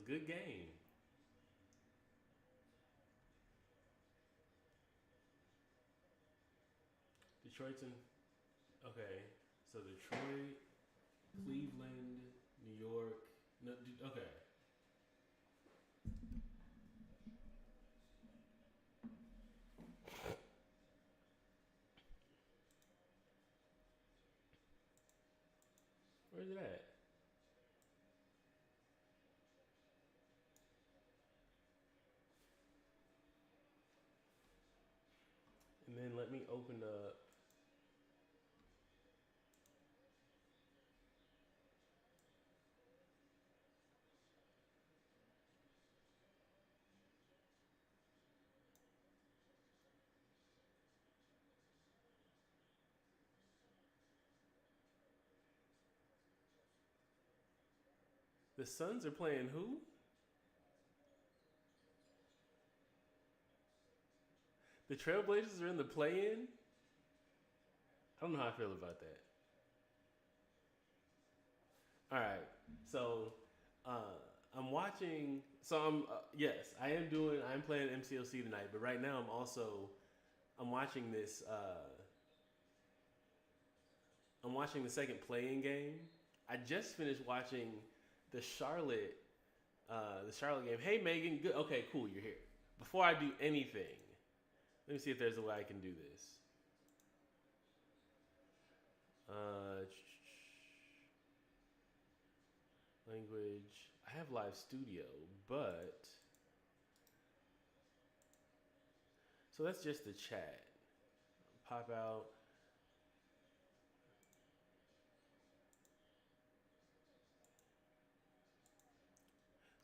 good game. Detroit's in. Okay, so Detroit, Cleveland, New York. No, okay. Where's it at? And then let me open up. The Suns are playing who? The Trailblazers are in the play-in. I don't know how I feel about that. All right, so uh, I'm watching. So I'm yes, I am doing. I'm playing MCOC tonight, but right now I'm watching this. I'm watching the second playing game. I just finished watching the Charlotte the Charlotte game. Hey Megan, good. Okay, cool. You're here. Before I do anything, let me see if there's a way I can do this. Uh, language. I have live studio, but so that's just the chat. Pop out.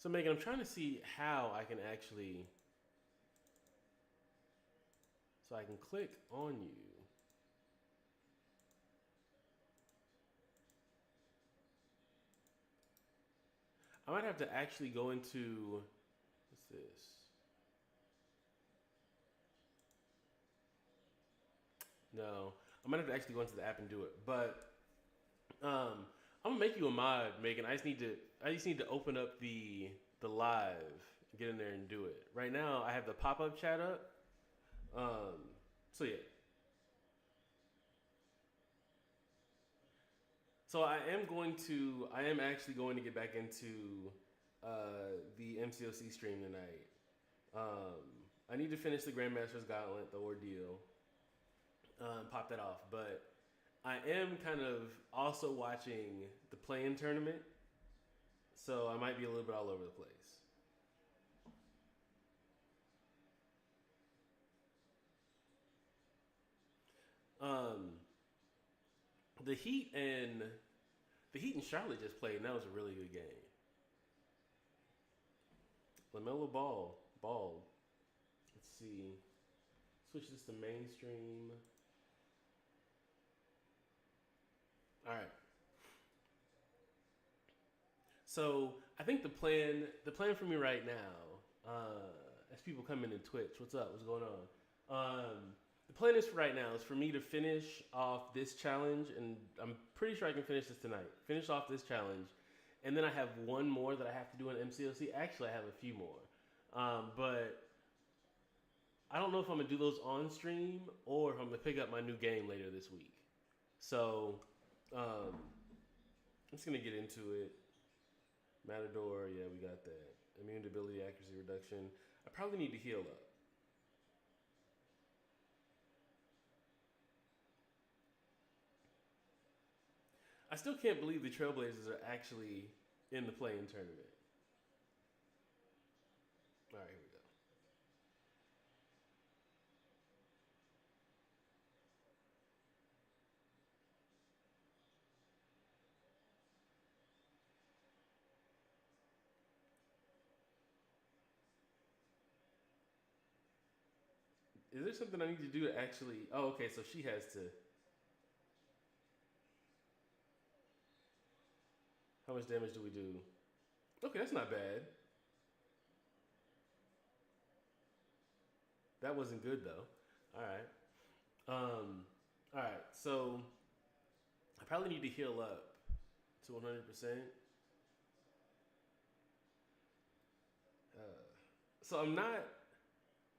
So Megan, I'm trying to see how I can actually. So I can click on you. I might have to actually go into. What's this? No, I'm gonna have to actually go into the app and do it. But I'm gonna make you a mod, Megan. I just need to open up the live, get in there and do it. Right now, I have the pop up chat up. Um, so yeah. So I am actually going to get back into the MCOC stream tonight. I need to finish the Grandmaster's Gauntlet, the ordeal, pop that off. But I am kind of also watching the play-in tournament, so I might be a little bit all over the place. Um, the Heat and the Heat and Charlotte just played, and that was a really good game. Lamelo Ball. Let's see. Switch this to mainstream. All right. So I think the plan for me right now, as people come in and Twitch, what's up? What's going on? The plan is for right now is for me to finish off this challenge, and I'm pretty sure I can finish this tonight. Finish off this challenge, and then I have one more that I have to do in MCOC. Actually, I have a few more, but I don't know if I'm gonna do those on stream or if I'm gonna pick up my new game later this week. So um, I'm just gonna get into it. Matador, yeah, we got that. Immune ability, accuracy reduction. I probably need to heal up. I still can't believe the Trailblazers are actually in the play-in tournament. All right, here we go. Is there something I need to do to actually? Oh, okay. So she has to. How much damage do we do? Okay, that's not bad. That wasn't good though. All right. All right. So I probably need to heal up to 100%. So I'm not.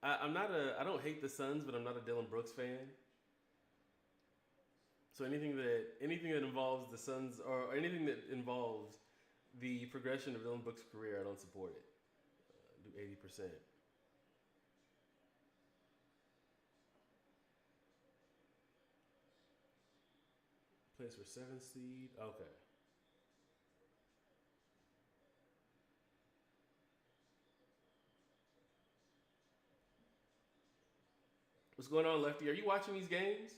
I'm not a. I don't hate the Suns, but I'm not a Dylan Brooks fan. So anything that involves the Suns or anything that involves the progression of Dylan Brooks' career, I don't support it. Do 80%. Plays for seventh seed. Okay. What's going on, Lefty? Are you watching these games?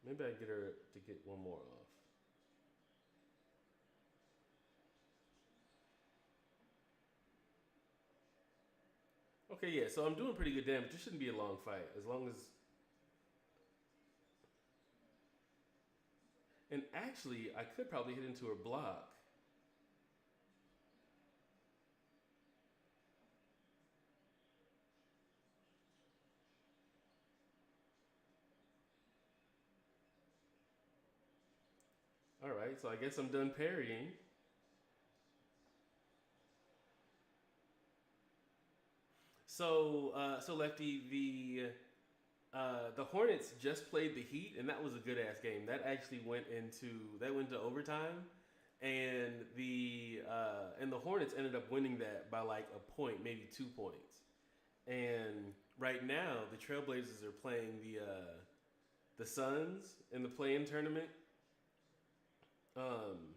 Maybe I get her to get one more off. Okay, yeah. So I'm doing pretty good damage. This shouldn't be a long fight, as long as. And actually, I could probably hit into her block. All right, so I guess I'm done parrying. So Lefty, the Hornets just played the Heat, and that was a good ass game. That went to overtime, and the Hornets ended up winning that by like a point, maybe 2 points. And right now, the Trailblazers are playing the Suns in the play-in tournament. Um,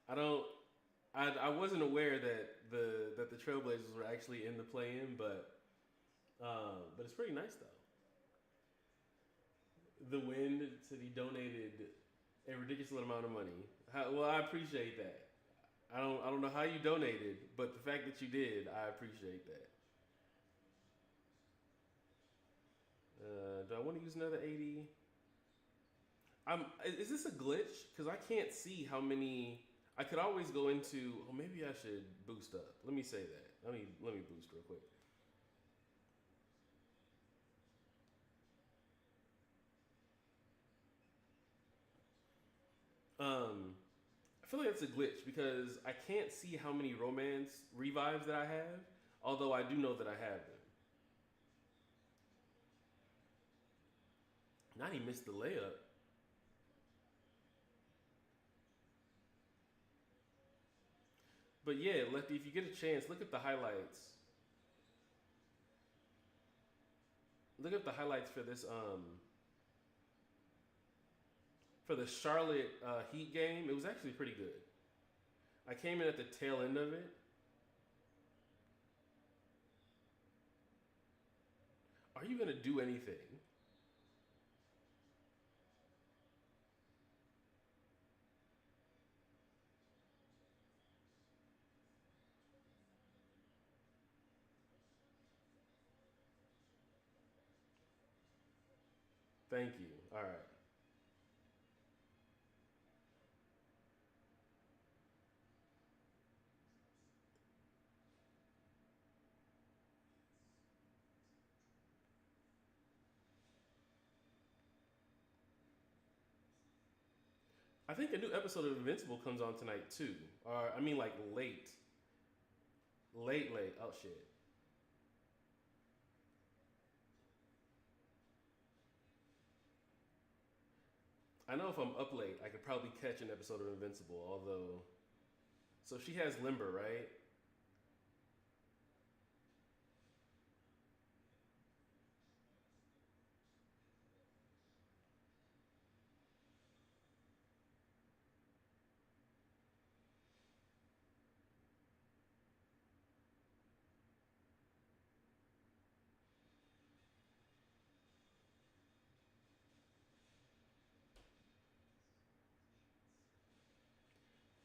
I don't. I wasn't aware that the Trailblazers were actually in the play-in, but it's pretty nice though. The Wind said he donated a ridiculous amount of money. Well, I appreciate that. I don't know how you donated, but the fact that you did, I appreciate that. Do I want to use another 80? Is this a glitch? Because I can't see how many. I could always go into. Oh, maybe I should boost up. Let me say that. Let me boost real quick. I feel like that's a glitch because I can't see how many romance revives that I have. Although I do know that I have them. Not he missed the layup. But yeah, Lefty, if you get a chance, look at the highlights. Look at the highlights for this for the Charlotte Heat game. It was actually pretty good. I came in at the tail end of it. Are you gonna do anything? Thank you. All right. I think a new episode of Invincible comes on tonight too. Or I mean like late. Oh shit. I know if I'm up late, I could probably catch an episode of Invincible. Although, so she has Limber, right?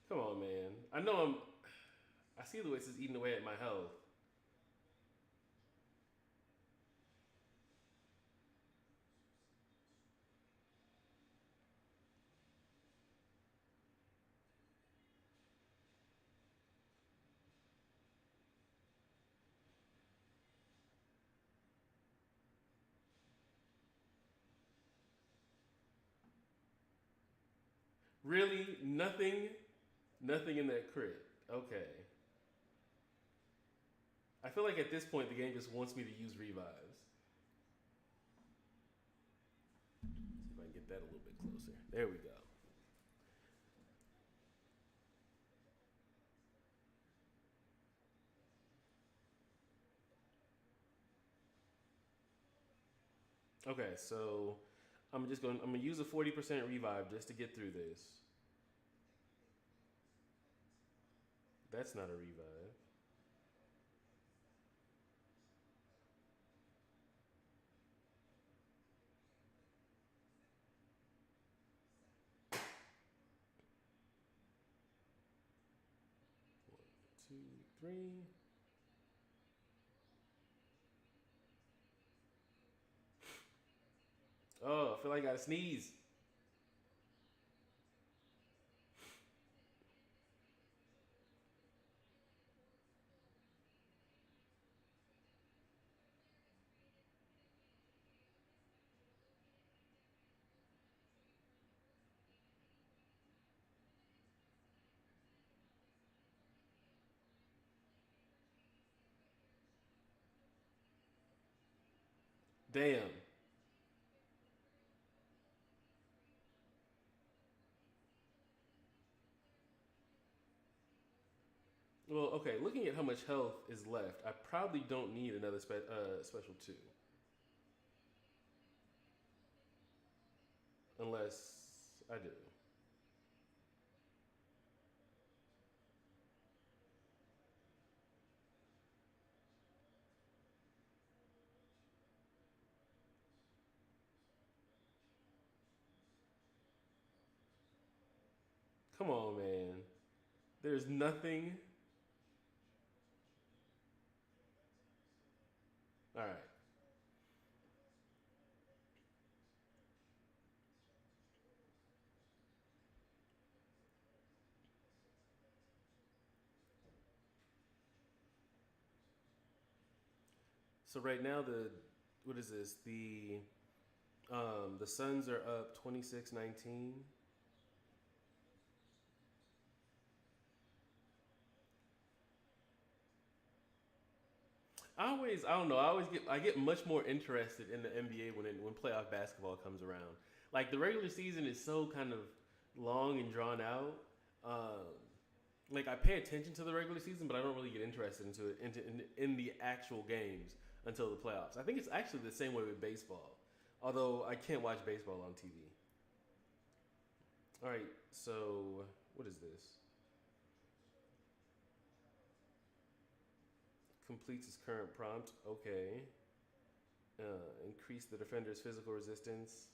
Come on, man. I know I'm. I see the way this is eating away at my health. Really? Nothing? Nothing in that crit. Okay. I feel like at this point the game just wants me to use revives. See if I can get that a little bit closer. There we go. Okay, so I'm gonna use a 40% revive just to get through this. That's not a revive. One, two, three. Oh, I feel like I gotta sneeze. Damn. Well, okay. Looking at how much health is left, I probably don't need another special two, unless I do. Come on, man. There's nothing. All right. So right now the what is this? The Suns are up 26-19. I don't know. I get much more interested in the NBA when playoff basketball comes around. Like the regular season is so kind of long and drawn out. Um, like I pay attention to the regular season, but I don't really get interested in the actual games until the playoffs. I think it's actually the same way with baseball, although I can't watch baseball on TV. All right, so what is this? Completes his current prompt. Okay. Increase the defender's physical resistance.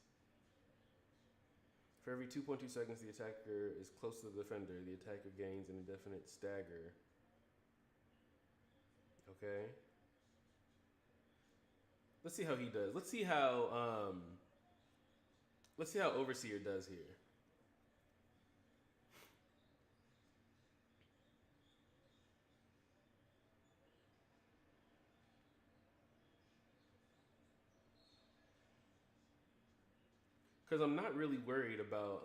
For every 2.2 seconds the attacker is close to the defender, the attacker gains an indefinite stagger. Okay. Let's see how he does. Let's see how Overseer does here. Because I'm not really worried about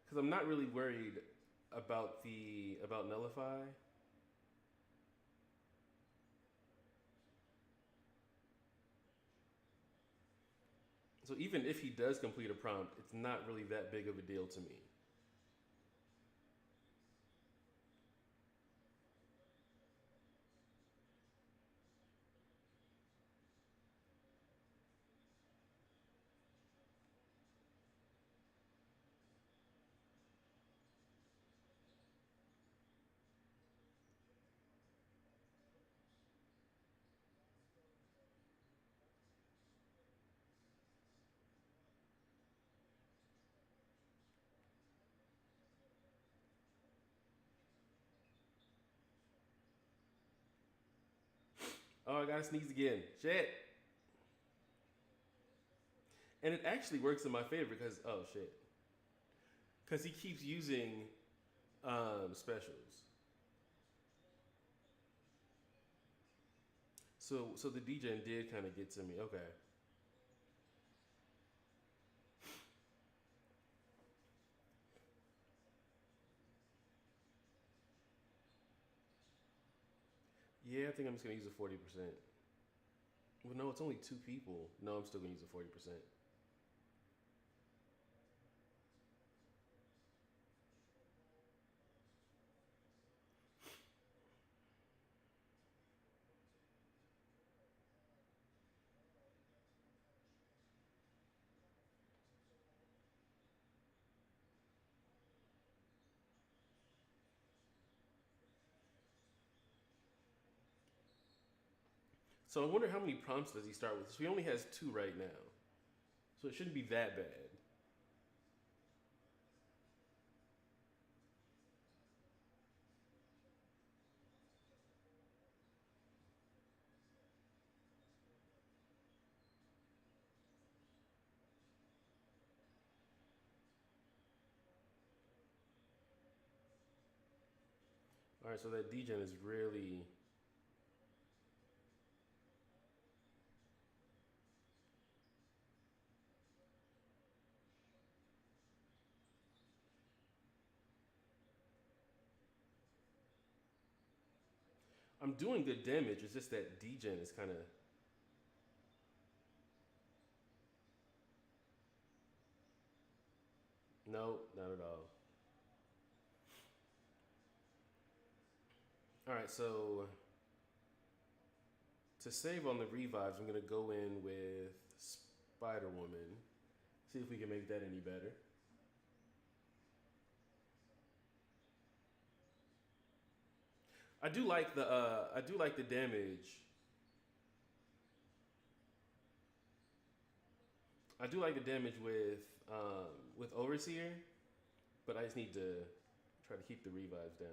because I'm not really worried about nullify. So even if he does complete a prompt, it's not really that big of a deal to me. Oh, I gotta sneeze again. Shit. And it actually works in my favor because oh shit, because he keeps using specials. So the DJ did kind of get to me. Okay. Yeah, I think I'm just gonna use the 40%. Well, no, it's only two people. No, I'm still gonna use the 40%. So I wonder how many prompts does he start with? So he only has two right now, so it shouldn't be that bad. All right, so that degen is really. I'm doing good damage. It's just that degen is kind of. No, not at all. All right, so to save on the revives, I'm gonna go in with Spider Woman. See if we can make that any better. I do like the damage. I do like the damage with Overseer, but I just need to try to keep the revives down.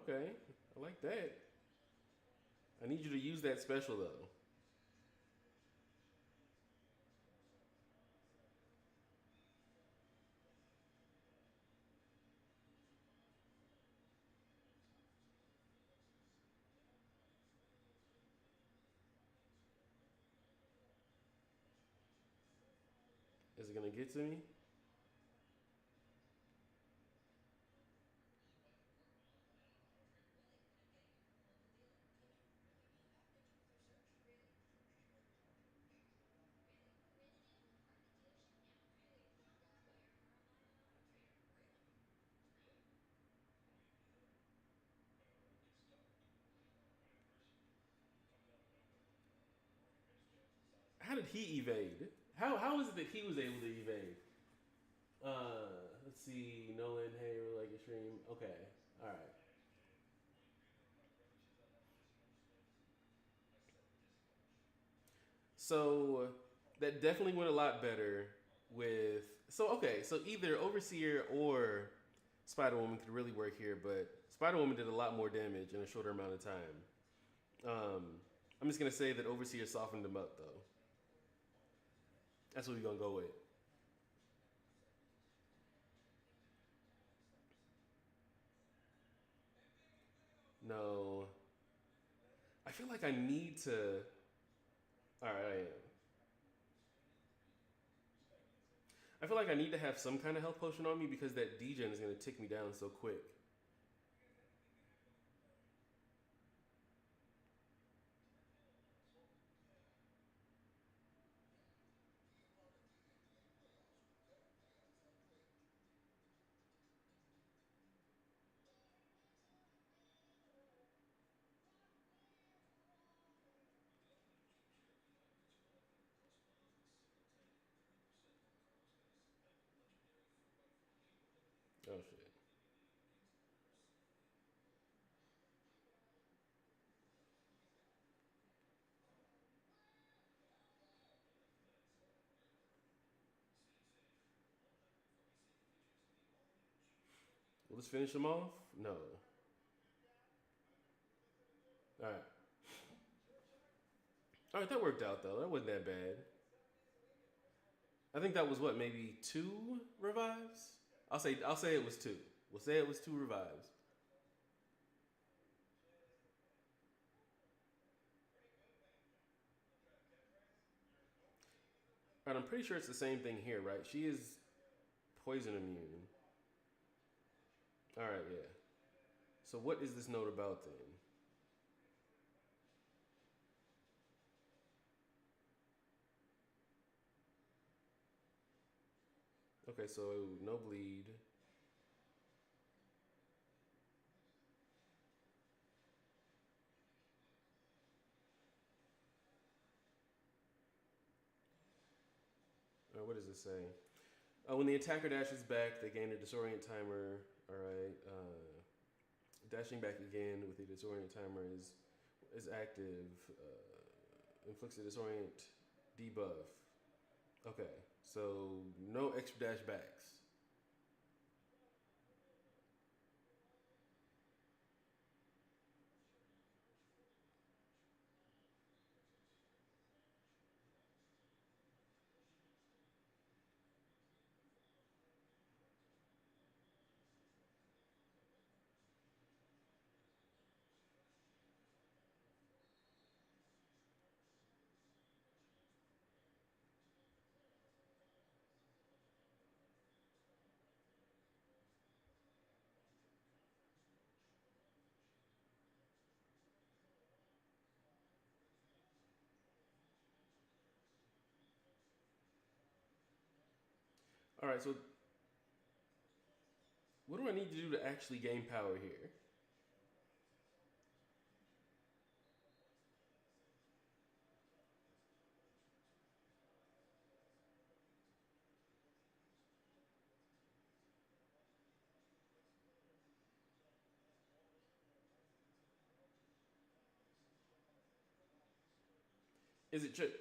Okay, I like that. I need you to use that special though. Is it gonna get to me? How did he evade? How is it that he was able to evade? Uh, let's see. Nolan, hey, like extreme. Okay, all right. So that definitely went a lot better with. So okay, so either Overseer or Spider Woman could really work here, but Spider Woman did a lot more damage in a shorter amount of time. I'm just gonna say that Overseer softened him up though. That's what we're gonna go with. No, I feel like I need to. All right, I am. I feel like I need to have some kind of health potion on me because that degen is gonna tick me down so quick. Oh shit. We'll just finish them off. No. All right. All right, that worked out though. That wasn't that bad. I think that was what, maybe two revives. I'll say it was two. We'll say it was two revives. All right, I'm pretty sure it's the same thing here, right? She is poison immune. All right, yeah. So what is this note about then? Okay, so no bleed. What does it say? When the attacker dashes back, they gain a disorient timer. All right. Dashing back again with the disorient timer is active. Inflicts a disorient debuff. Okay, so no extra dash backs. All right, so what do I need to do to actually gain power here?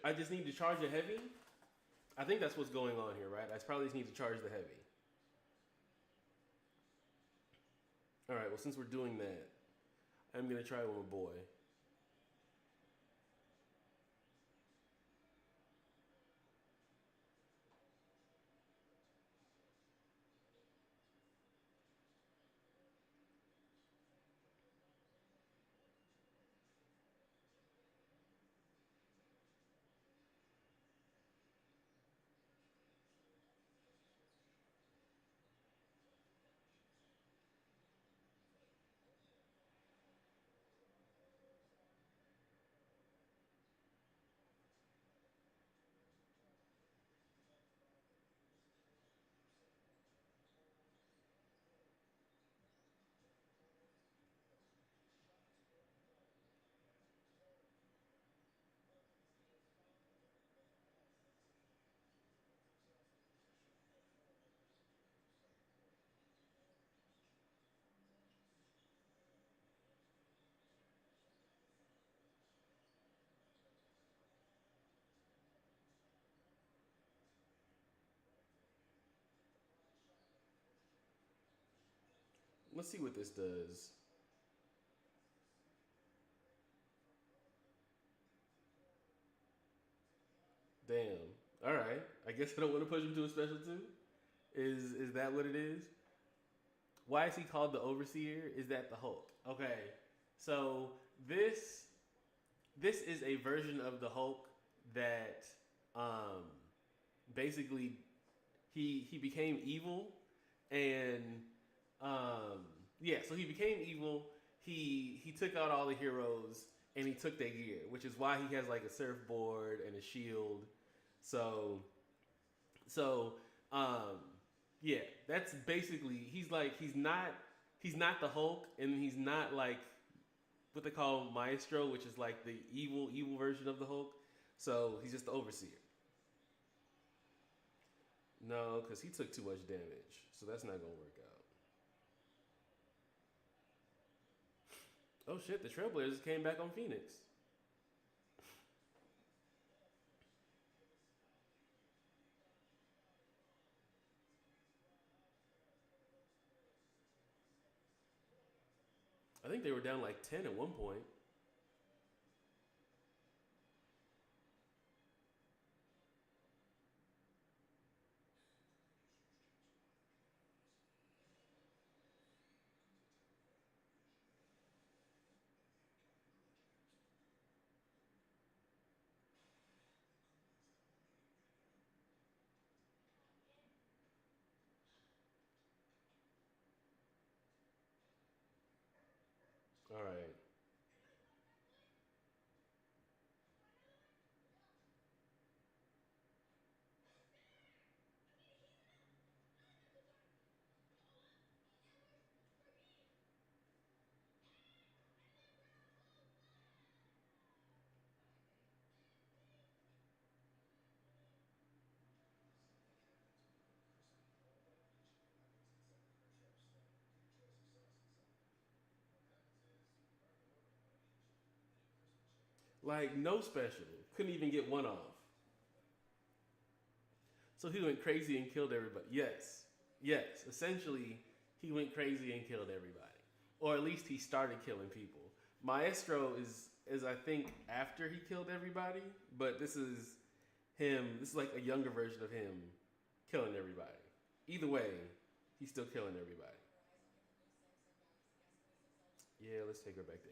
I just need to charge the heavy? I think that's what's going on here, right? I probably just need to charge the heavy. All right, well, since we're doing that, I'm going to try with my boy. Let's see what this does. Damn. All right. I guess I don't want to push him to a special two. Is that what it is? Why is he called the Overseer? Is that the Hulk? Okay. So this this is a version of the Hulk that um basically he became evil and yeah, so he became evil. He took out all the heroes and he took their gear, which is why he has like a surfboard and a shield. So so um yeah, that's basically he's not the Hulk and he's not like what they call Maestro, which is like the evil version of the Hulk. So he's just the Overseer. No, because he took too much damage, so that's not gonna work out. Oh shit, the Trailblazers came back on Phoenix. they were down like 10 at one point. All right. Like no special. Couldn't even get one off. So he went crazy and killed everybody. Yes. Yes. Essentially, he went crazy and killed everybody. Or at least he started killing people. Maestro is I think after he killed everybody, but this is him. This is like a younger version of him killing everybody. Either way, he's still killing everybody. Yeah, let's take her back to 80%.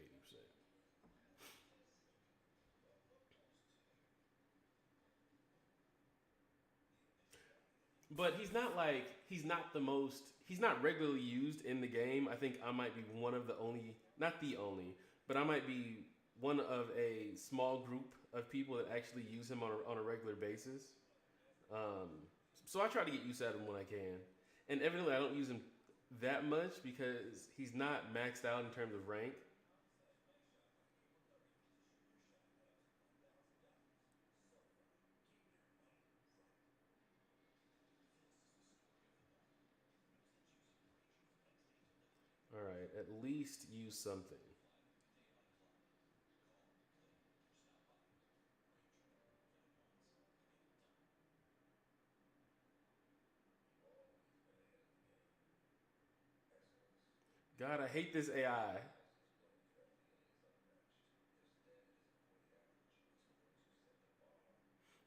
But he's not the most he's not regularly used in the game. I think I might be one of the only, not the only, but I might be one of a small group of people that actually use him on a regular basis. Um, so I try to get used to him when I can. And evidently I don't use him that much because he's not maxed out in terms of rank. All right, at least use something. God, I hate this AI.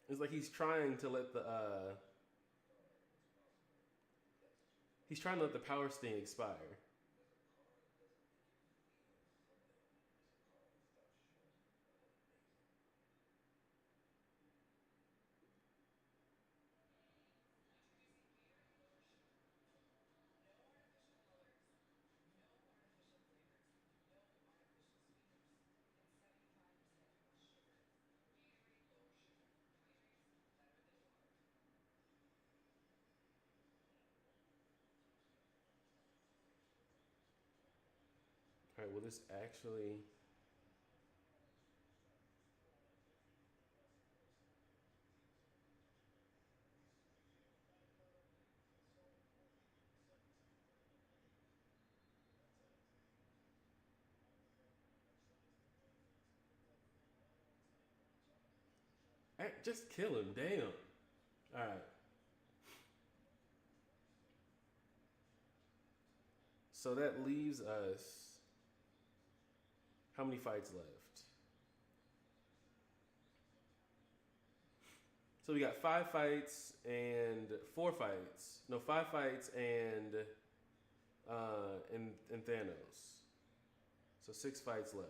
It's like he's trying to let the power sting expire. All right, will this actually? Just kill him, damn. All right, so that leaves us. How many fights left? So we got 5 fights and 4 fights. No, 5 fights and Thanos. So 6 fights left.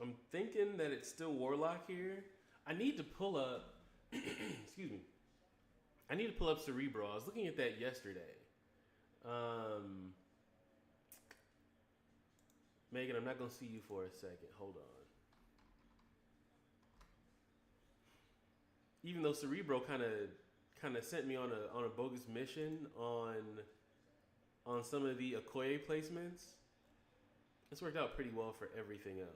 I'm thinking that it's still Warlock here. I need to pull up. Excuse me. I need to pull up Cerebro. I was looking at that yesterday. Um, Megan, I'm not gonna see you for a second. Hold on. Even though Cerebro kind of sent me on a bogus mission on some of the Okoye placements, it's worked out pretty well for everything else.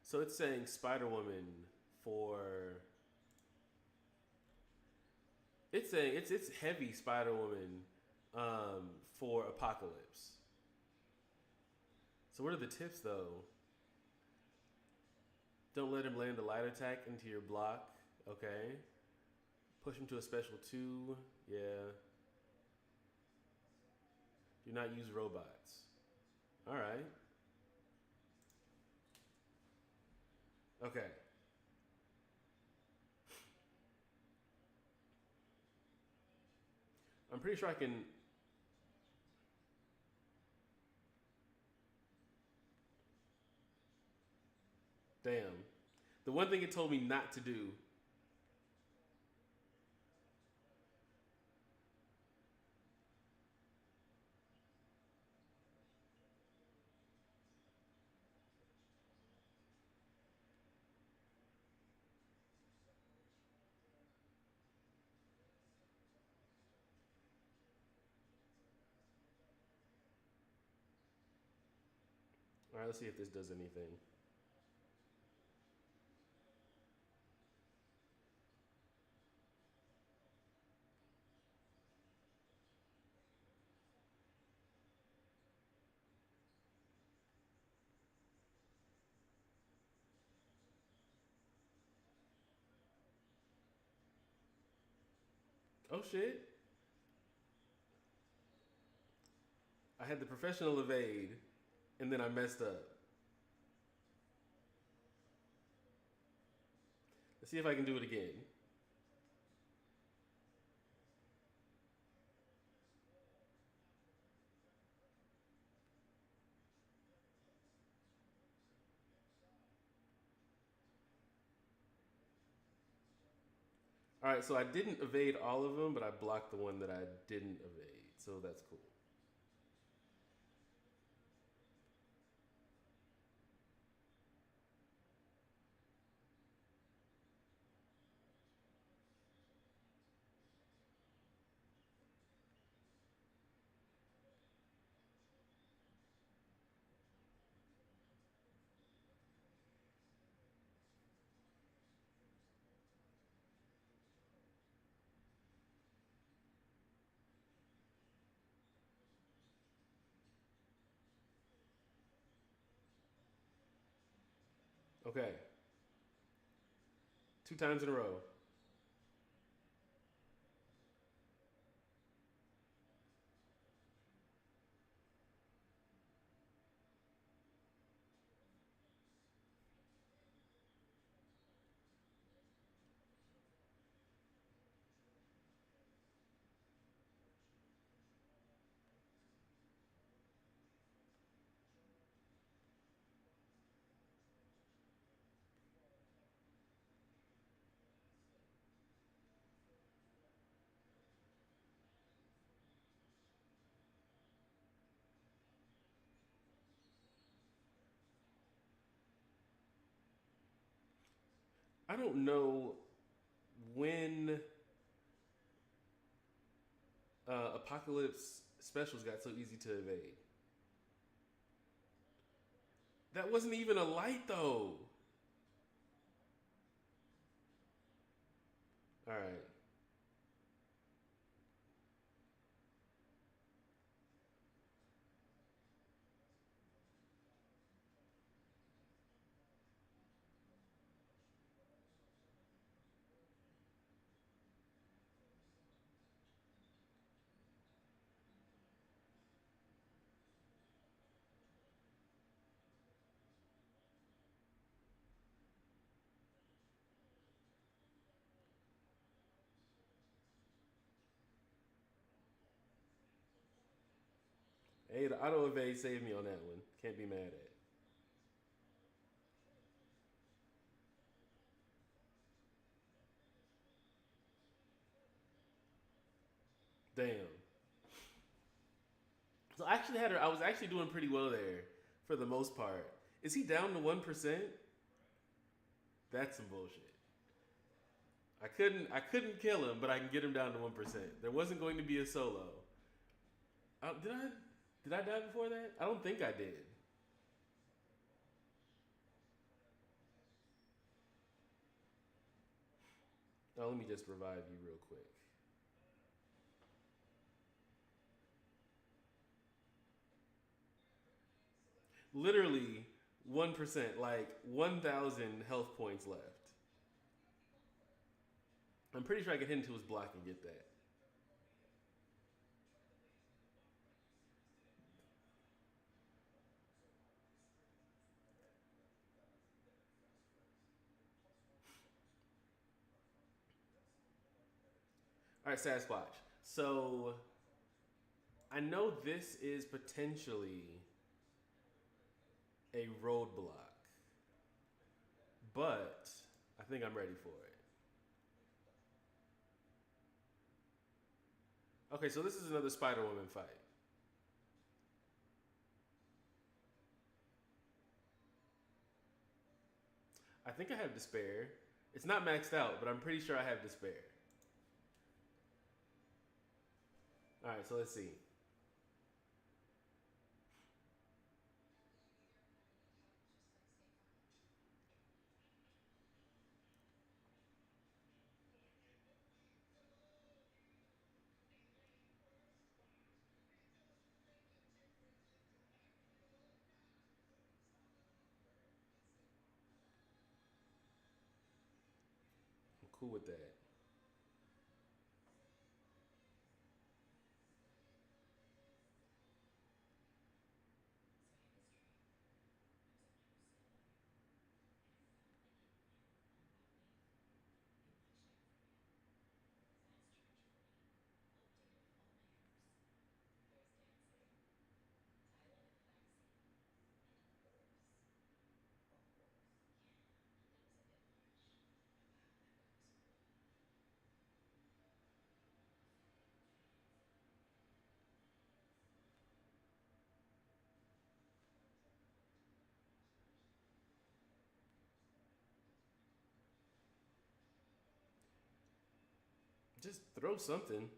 So it's saying Spider Woman for It's heavy Spider Woman for Apocalypse. So what are the tips though? Don't let him land a light attack into your block. Okay. Push him to a special 2. Yeah. Do not use robots. All right. Okay. I'm pretty sure I can. Damn. The one thing it told me not to do. All right, let's see if this does anything. Oh shit. I had the professional evade, and then I messed up. Let's see if I can do it again. All right, so I didn't evade all of them, but I blocked the one that I didn't evade, so that's cool. Okay, 2 times in a row. I don't know when Apocalypse specials got so easy to evade. That wasn't even a light though. All right. Hey, the auto evade saved me on that one. Can't be mad at. Damn. So I actually had her. I was actually doing pretty well there for the most part. Is he down to 1%? That's some bullshit. I couldn't kill him, but I can get him down to 1%. There wasn't going to be a solo. Did I die before that? I don't think I did. Oh, let me just revive you real quick. Literally 1%, like 1,000 health points left. I'm pretty sure I can hit into his block and get that. All right, Sasquatch. So I know this is potentially a roadblock, but I think I'm ready for it. Okay, so this is another Spider Woman fight. I think I have Despair. It's not maxed out, but I'm pretty sure I have Despair. All right, so let's see. I'm cool with that. Just throw something.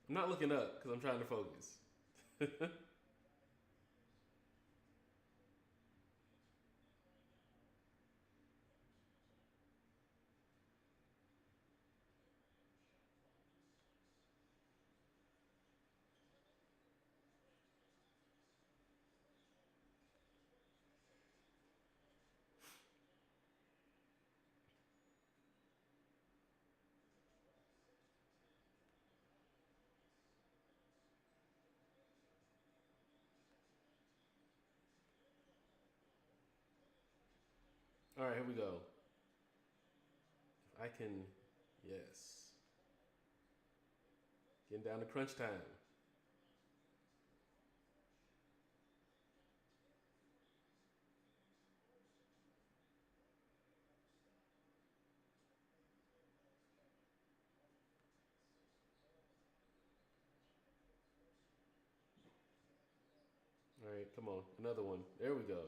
I'm not looking up because I'm trying to focus. All right, here we go. I can, yes. Getting down to crunch time. All right, come on, another one. There we go.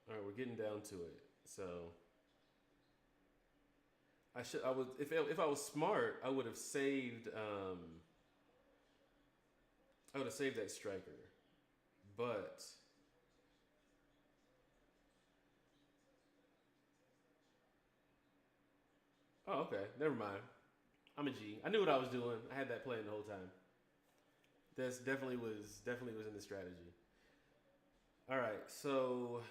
All right, we're getting down to it. So I was if I was smart, I would have saved I would have saved that striker. But oh, okay, never mind. I'm a G. I knew what I was doing. I had that plan the whole time. That's definitely was in the strategy. All right, so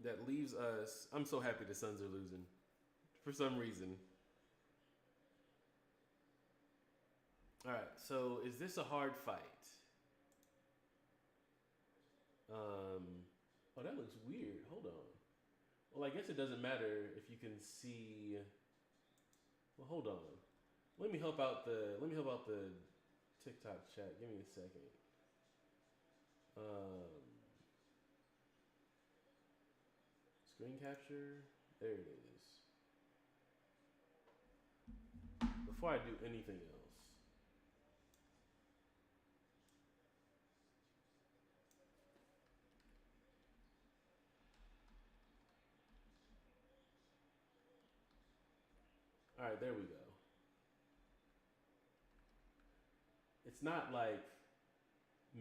That leaves us. I'm so happy the Suns are losing for some reason. All right. So is this a hard fight? Oh, that looks weird. Hold on. Well, I guess it doesn't matter if you can see. Well, hold on. Let me help out the TikTok chat. Give me a second. Um, Screen capture. There it is. Before I do anything else. All right, there we go. It's not like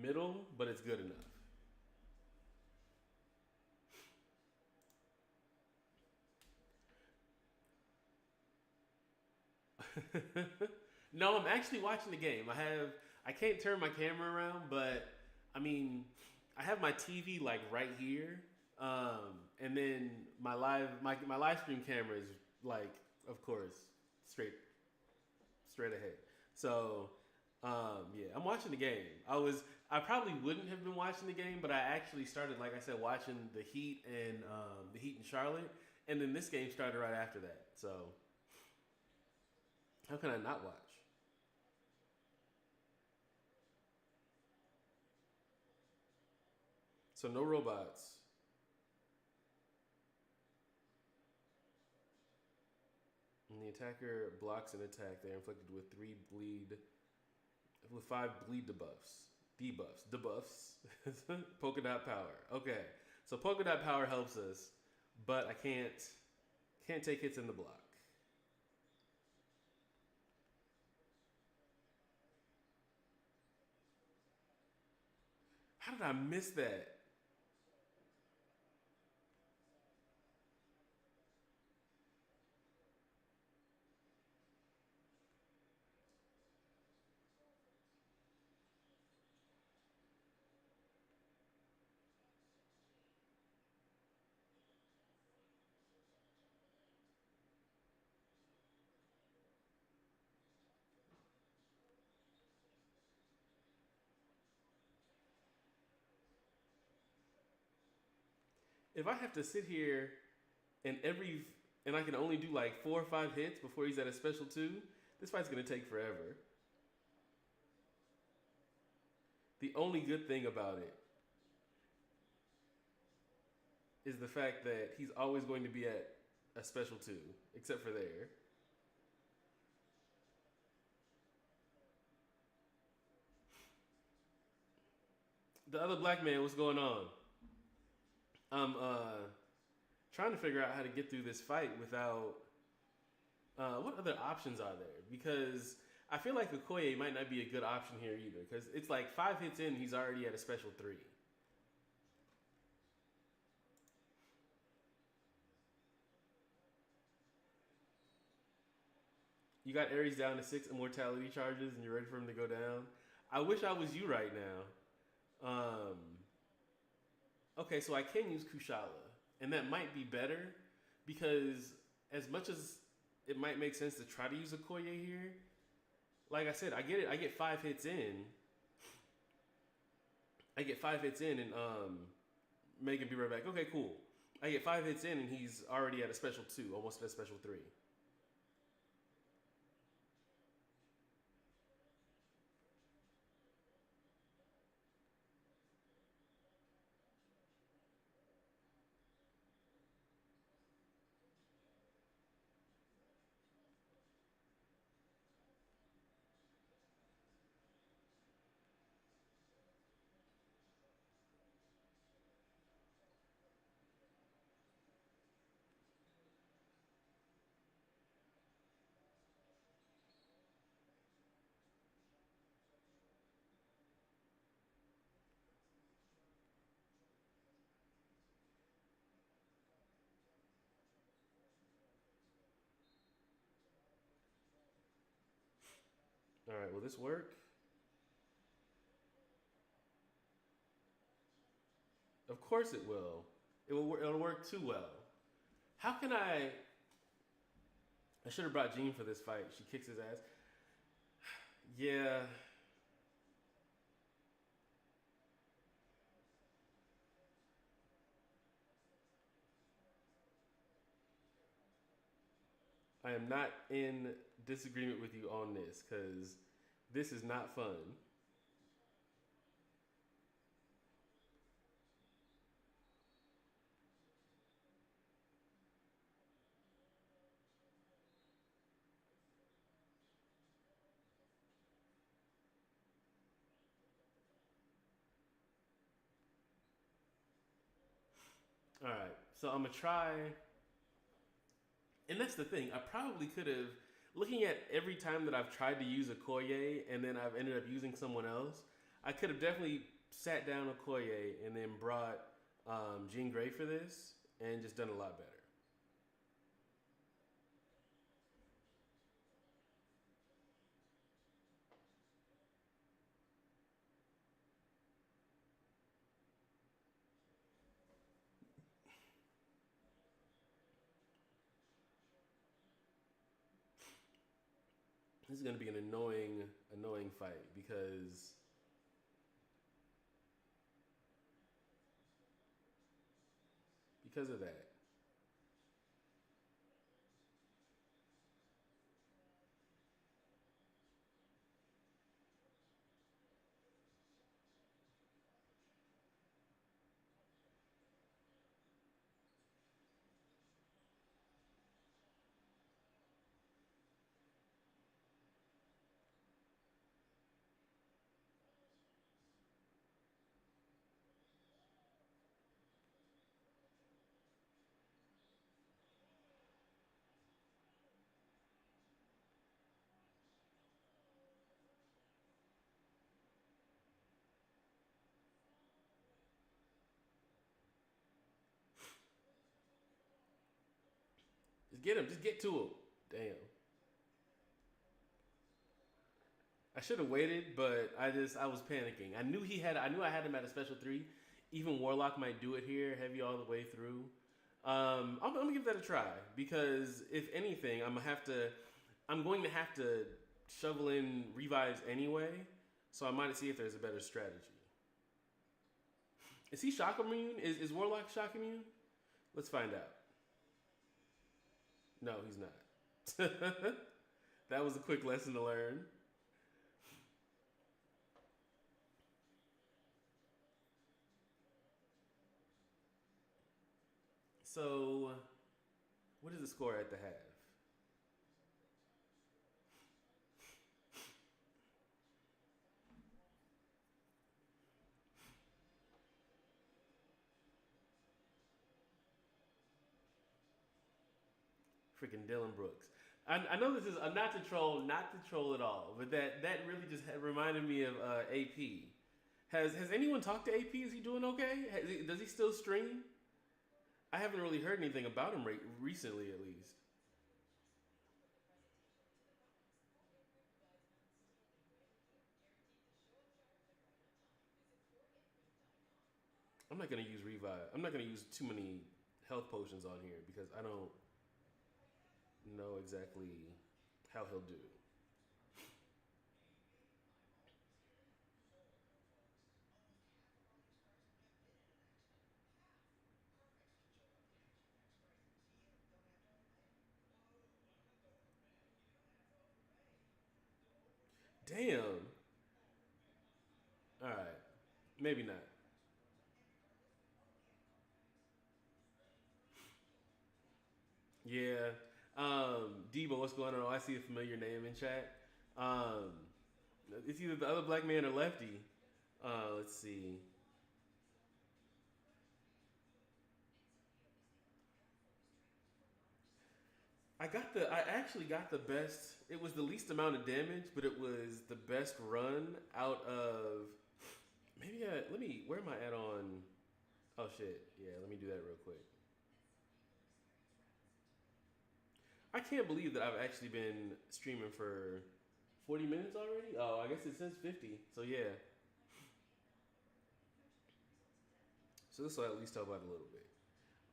middle, but it's good enough. No, I'm actually watching the game. I can't turn my camera around, but I mean, I have my TV like right here, and then my live stream camera is like, of course, straight straight ahead. So, yeah, I'm watching the game. I probably wouldn't have been watching the game, but I actually started, like I said, watching the Heat and Charlotte, and then this game started right after that. So how can I not watch? So no robots. When the attacker blocks an attack, they are inflicted with five bleed debuffs. Polka dot power. Okay, so polka dot power helps us, but I can't take hits in the block. How did I miss that? If I have to sit here and I can only do like 4 or 5 hits before he's at a special two, this fight's gonna take forever. The only good thing about it is the fact that he's always going to be at a special two, except for there. The other black man, what's going on? I'm trying to figure out how to get through this fight without. What other options are there? Because I feel like Okoye might not be a good option here either. Because it's like 5 hits in, he's already at a special three. You got Ares down to 6 immortality charges, and you're ready for him to go down. I wish I was you right now. Okay, so I can use Kushala, and that might be better because as much as it might make sense to try to use Okoye here, like I said, I get it. I get 5 hits in. And Megan be right back. Okay, cool. I get 5 hits in and he's already at a special two, almost at a special three. All right, will this work? Of course it will. It'll work too well. How can I? I should have brought Jean for this fight. She kicks his ass. Yeah, I am not in disagreement with you on this because this is not fun. All right, so I'm gonna try, and that's the thing. I probably could have, looking at every time that I've tried to use a Koye and then I've ended up using someone else. I could have definitely sat down a Koye and then brought Jean Grey for this and just done a lot better. This is gonna be an annoying fight because of that. Just get him. Just get to him. Damn. I should have waited, but I was panicking. I knew I had him at a special three. Even Warlock might do it here, heavy all the way through. I'm gonna give that a try because if anything, I'm going to have to shovel in revives anyway. So I might see if there's a better strategy. Is he shock immune? Is Warlock shock immune? Let's find out. No, he's not. That was a quick lesson to learn. So, what is the score at the half? Freaking Dylan Brooks. I know this is not to troll at all, but that really just reminded me of AP. Has anyone talked to AP? Is he doing okay? Does he still stream? I haven't really heard anything about him recently, at least. I'm not gonna use revive. I'm not gonna use too many health potions on here because I don't know exactly how he'll do. Damn. All right. Maybe not. Yeah. Debo, what's going on? Oh, I see a familiar name in chat. Um, it's either the other black man or Lefty. Let's see. I actually got the best. It was the least amount of damage, but it was the best run out of. Let me. Where am I at on? Oh shit. Yeah, let me do that real quick. I can't believe that I've actually been streaming for 40 minutes already. Oh, I guess it says 50. So yeah. So this will at least help out a little bit.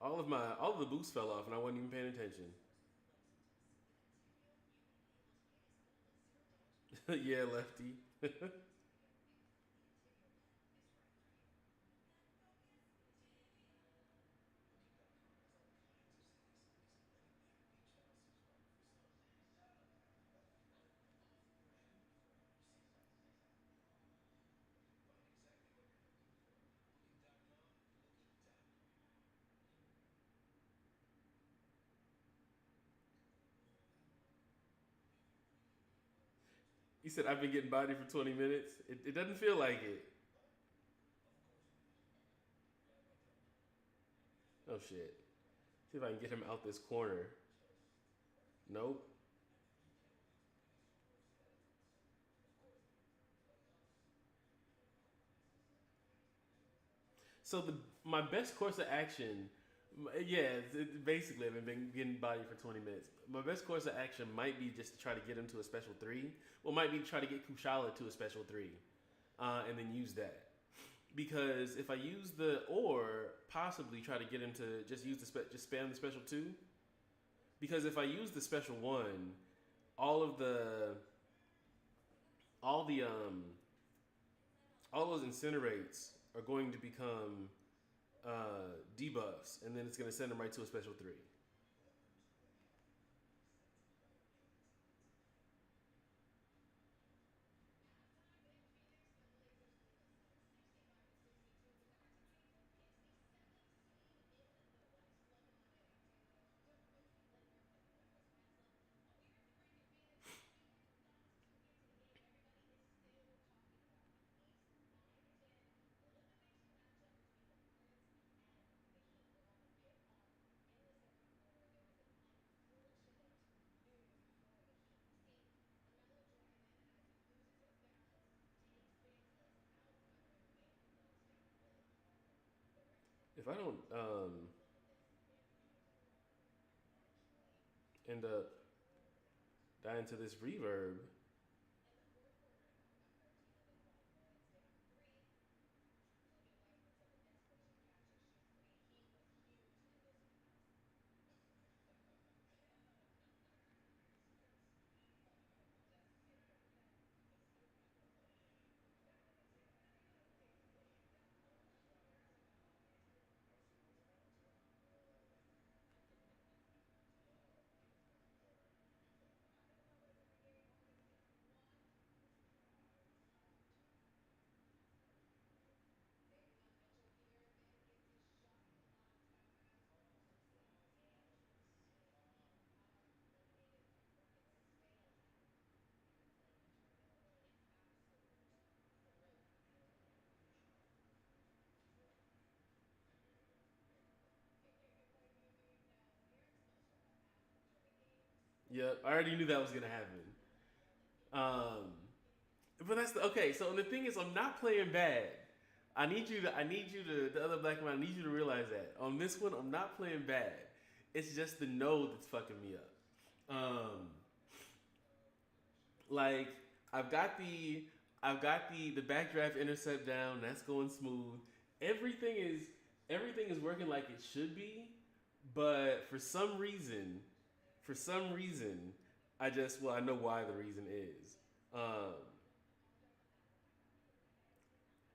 all of the boosts fell off, and I wasn't even paying attention. Yeah, lefty. He said, "I've been getting body for 20 minutes. It doesn't feel like it." Oh shit. See if I can get him out this corner. Nope. So the my best course of action, yeah, basically I've been getting body for 20 minutes. My best course of action might be just to try to get him to a special three. Well, might be to try to get Kushala to a special three, and then use that. Because if I use the or possibly try to get him to just use the just spam the special two. Because if I use the special one, all of the all the all those incinerates are going to become debuffs, and then it's going to send them right to a special three. If I don't end up dying to this reverb, yep, I already knew that was gonna happen. Um, but that's okay. So the thing is, I'm not playing bad. I need you to, the other black man. I need you to realize that on this one, I'm not playing bad. It's just the node that's fucking me up. Like I've got the, I've got the backdraft intercept down. That's going smooth. Everything is, everything is working like it should be. But for some reason, I just, well, I know why the reason is. Um,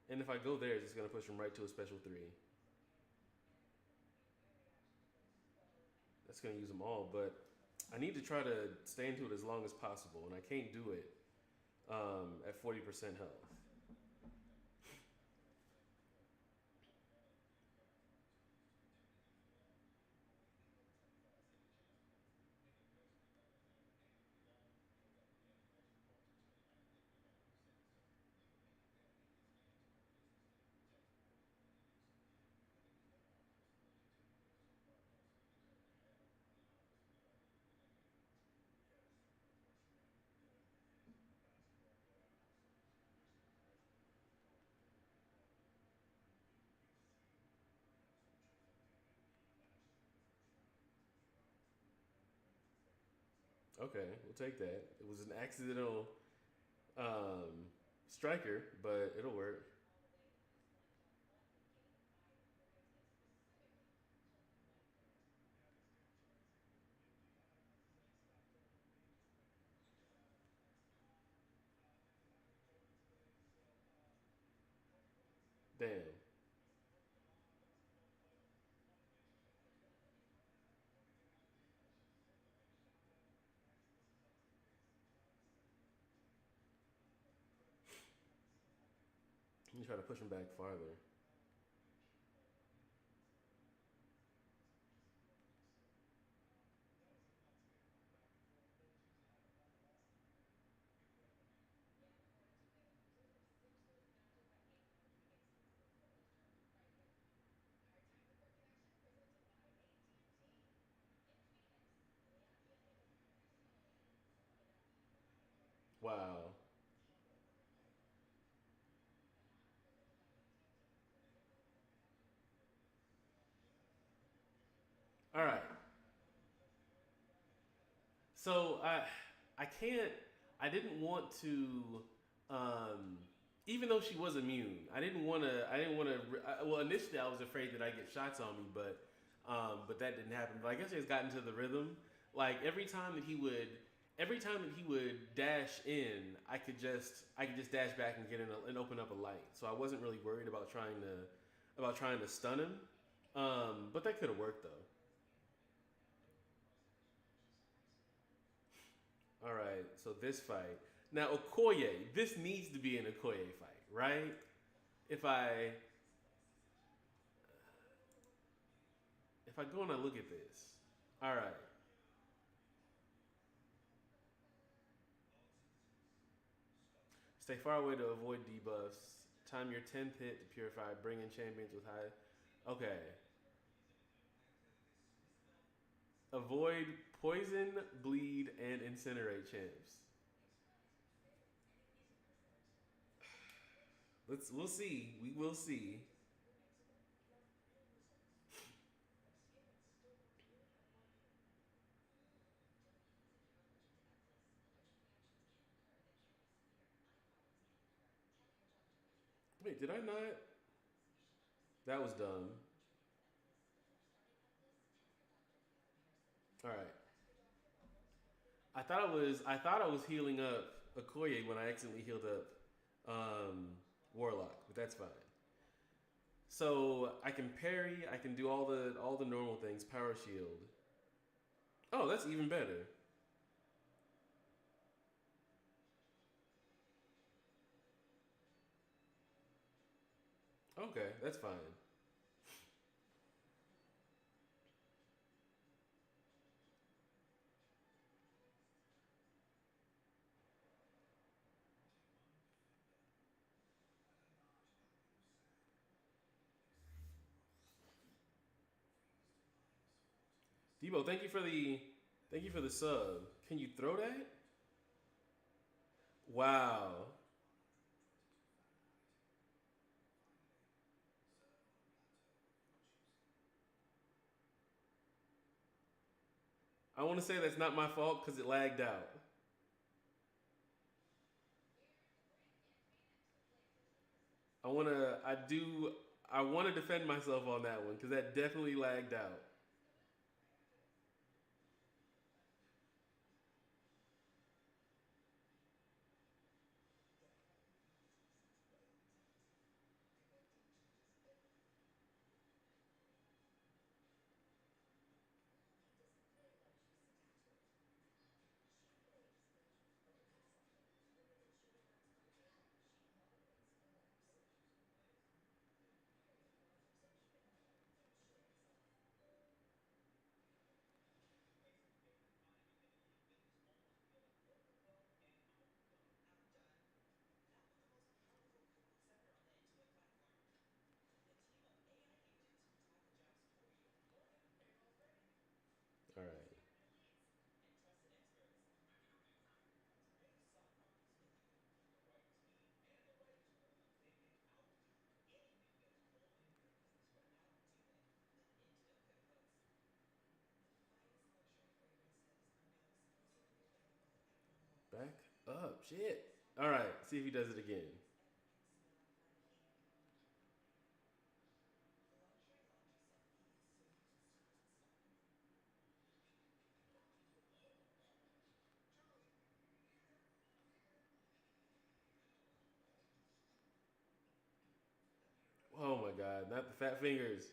and if I go there, it's just gonna push him right to a special three. That's gonna use them all, but I need to try to stay into it as long as possible, and I can't do it at 40% health. Okay, we'll take that. It was an accidental um, striker, but it'll work. Damn. You try to push him back farther. Wow. All right. So I can't. I didn't want to. Um, Even though she was immune, I didn't want to. I didn't want to. Well, initially I was afraid that I get shots on me, but that didn't happen. But I guess I just got into the rhythm. Like every time that he would dash in, I could just dash back and get in and open up a light. So I wasn't really worried about trying to stun him. But that could have worked though. All right, so this fight. Now, Okoye, this needs to be an Okoye fight, right? If I if I go and I look at this, all right. Stay far away to avoid debuffs. Time your 10th hit to purify. Bring in champions with high. Okay. Avoid poison, bleed, and incinerate champs. We'll see. We will see. Wait, did I not? That was dumb. All right. I thought I was healing up Okoye when I accidentally healed up Warlock, but that's fine. So I can parry, I can do all the normal things, power shield. Oh, that's even better. Okay, that's fine. Debo, thank you for the sub. Can you throw that? Wow. I want to say that's not my fault because it lagged out. I do I want to defend myself on that one because that definitely lagged out. All right. Back up. Shit. All right. See if he does it again. God, not the fat fingers.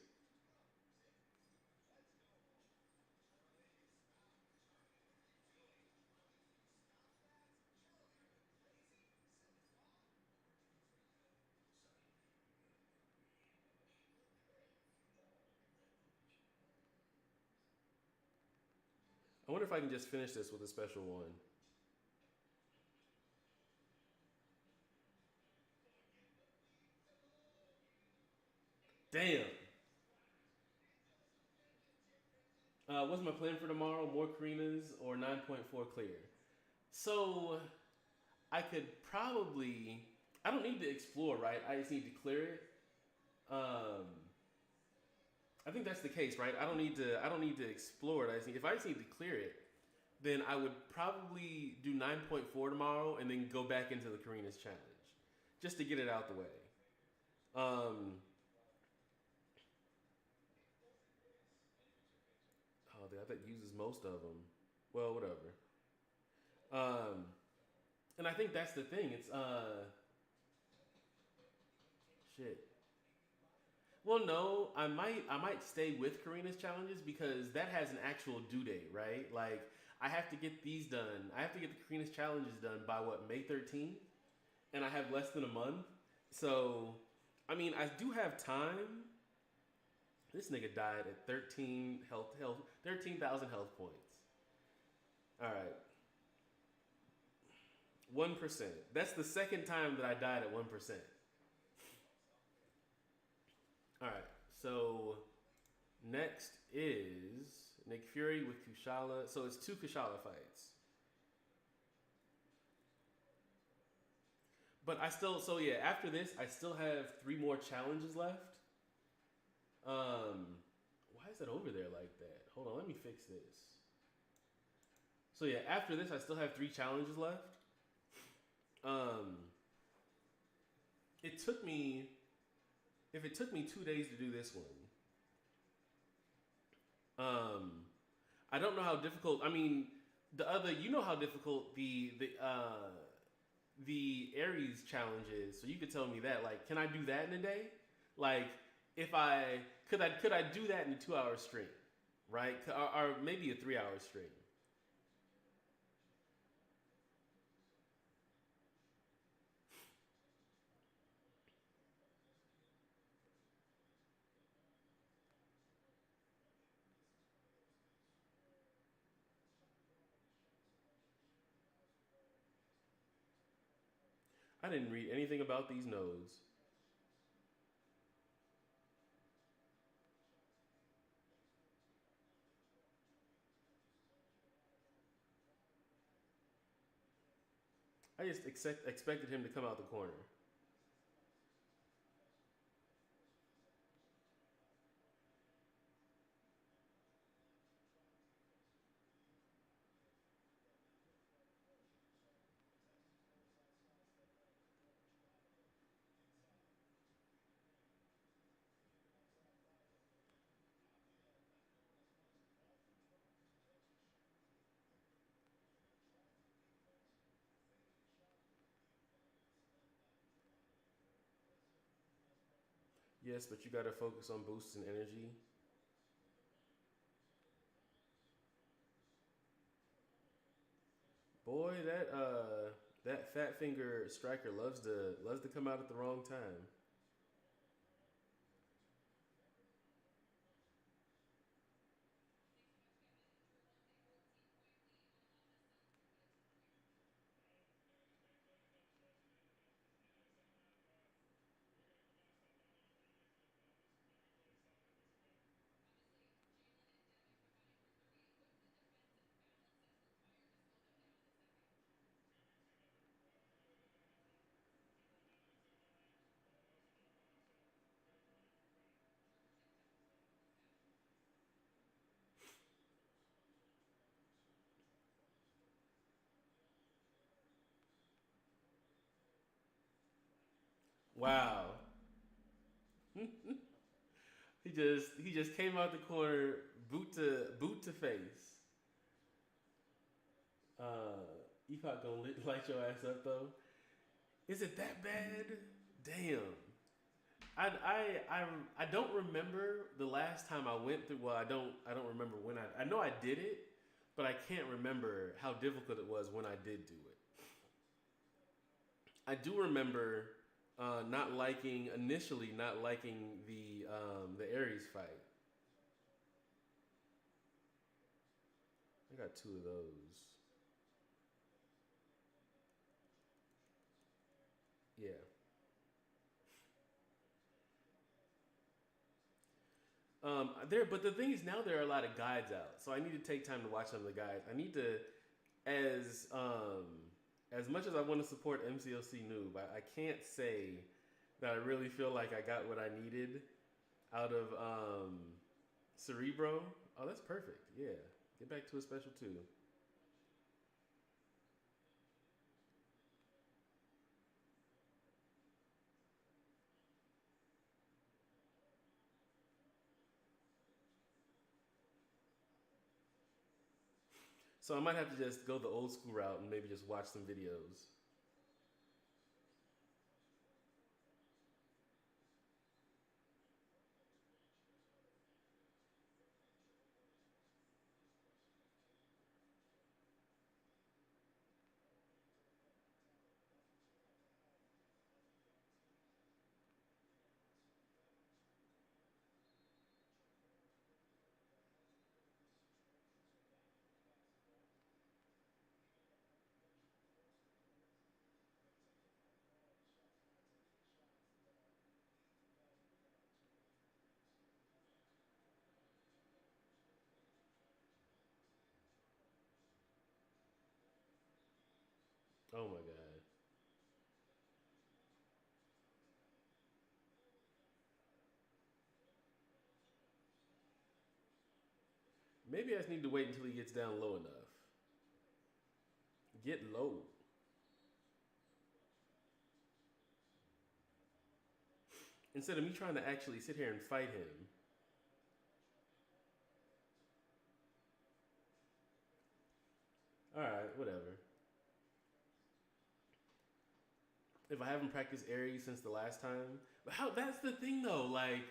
I wonder if I can just finish this with a special one. Damn. What's my plan for tomorrow? More Karinas or 9.4 clear? So I could probably. I don't need to explore, right? I just need to clear it. Um, I think that's the case, right? I don't need to. I don't need to explore it. If I just need to clear it, then I would probably do 9.4 tomorrow and then go back into the Karina's challenge, just to get it out the way. Um, oh, I think uses most of them. Well, whatever. Um, and I think that's the thing. It's shit. Well, no, I might stay with Karina's challenges because that has an actual due date, right? Like I have to get these done. I have to get the Karina's challenges done by what, May 13th, and I have less than a month. So, I mean, I do have time. This nigga died at 13,000 health points. All right, 1%. That's the second time that I died at 1%. All right, so next is Nick Fury with Kushala. So it's two Kushala fights. But I still, so yeah, after this, I still have three more challenges left. Why is that over there like that? Hold on, let me fix this. So yeah, after this, I still have three challenges left. Um, it took me, if it took me 2 days to do this one, um, I don't know how difficult. I mean, the other, you know how difficult the Aries challenge is. So you could tell me that. Like, can I do that in a day? Like, if I could I do that in a 2 hour stream, right? Or maybe a 3 hour stream. I didn't read anything about these nodes. I just expected him to come out the corner. Yes, but you gotta focus on boosting energy. Boy, that fat finger striker loves to come out at the wrong time. Wow. He just came out the corner, boot to face. Uh, Epoch gonna light your ass up though. Is it that bad? Damn. I I don't remember the last time I went through. Well, I don't remember when I know I did it, but I can't remember how difficult it was when I did do it. I do remember not liking initially not liking the Ares fight. I got two of those. Yeah. There, but the thing is, now there are a lot of guides out, so I need to take time to watch some of the guides. I need to, as as much as I want to support MCOC Noob, I can't say that I really feel like I got what I needed out of Cerebro. Oh, that's perfect. Yeah, get back to a special too. So I might have to just go the old school route and maybe just watch some videos. Oh my god. Maybe I just need to wait until he gets down low enough. Get low. Instead of me trying to actually sit here and fight him. All right, whatever. If I haven't practiced Aries since the last time, but how? That's the thing though. Like,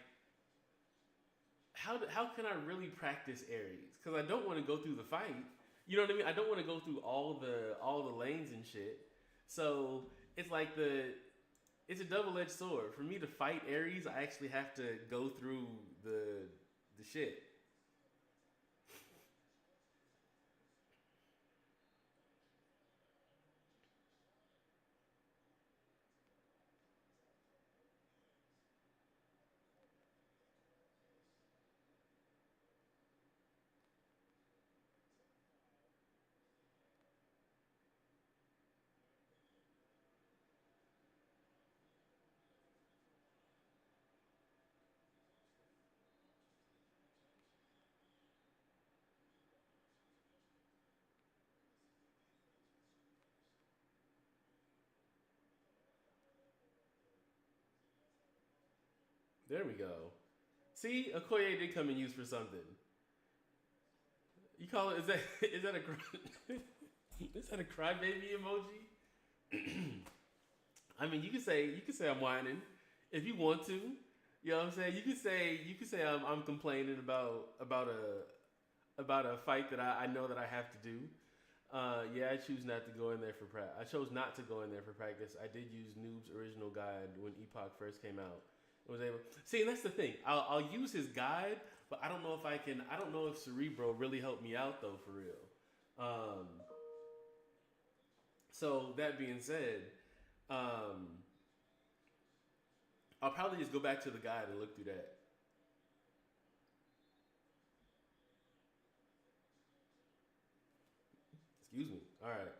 how can I really practice Aries? Because I don't want to go through the fight. You know what I mean? I don't want to go through all the lanes and shit. So it's like it's a double edged sword. For me to fight Aries, I actually have to go through the shit. There we go. See, Okoye did come in use for something. You call it? Is that is that a is that a crybaby emoji? I mean, you can say I'm whining if you want to. You know what I'm saying? You can say I'm complaining about a fight that I know that I have to do. Yeah, I choose not to go in there for practice. I chose not to go in there for practice. I did use Noob's original guide when Epoch first came out. I was able see, and that's the thing. I'll use his guide, but I don't know if I can. I don't know if Cerebro really helped me out though, for real. Um, so that being said, um, I'll probably just go back to the guide and look through that. Excuse me. All right.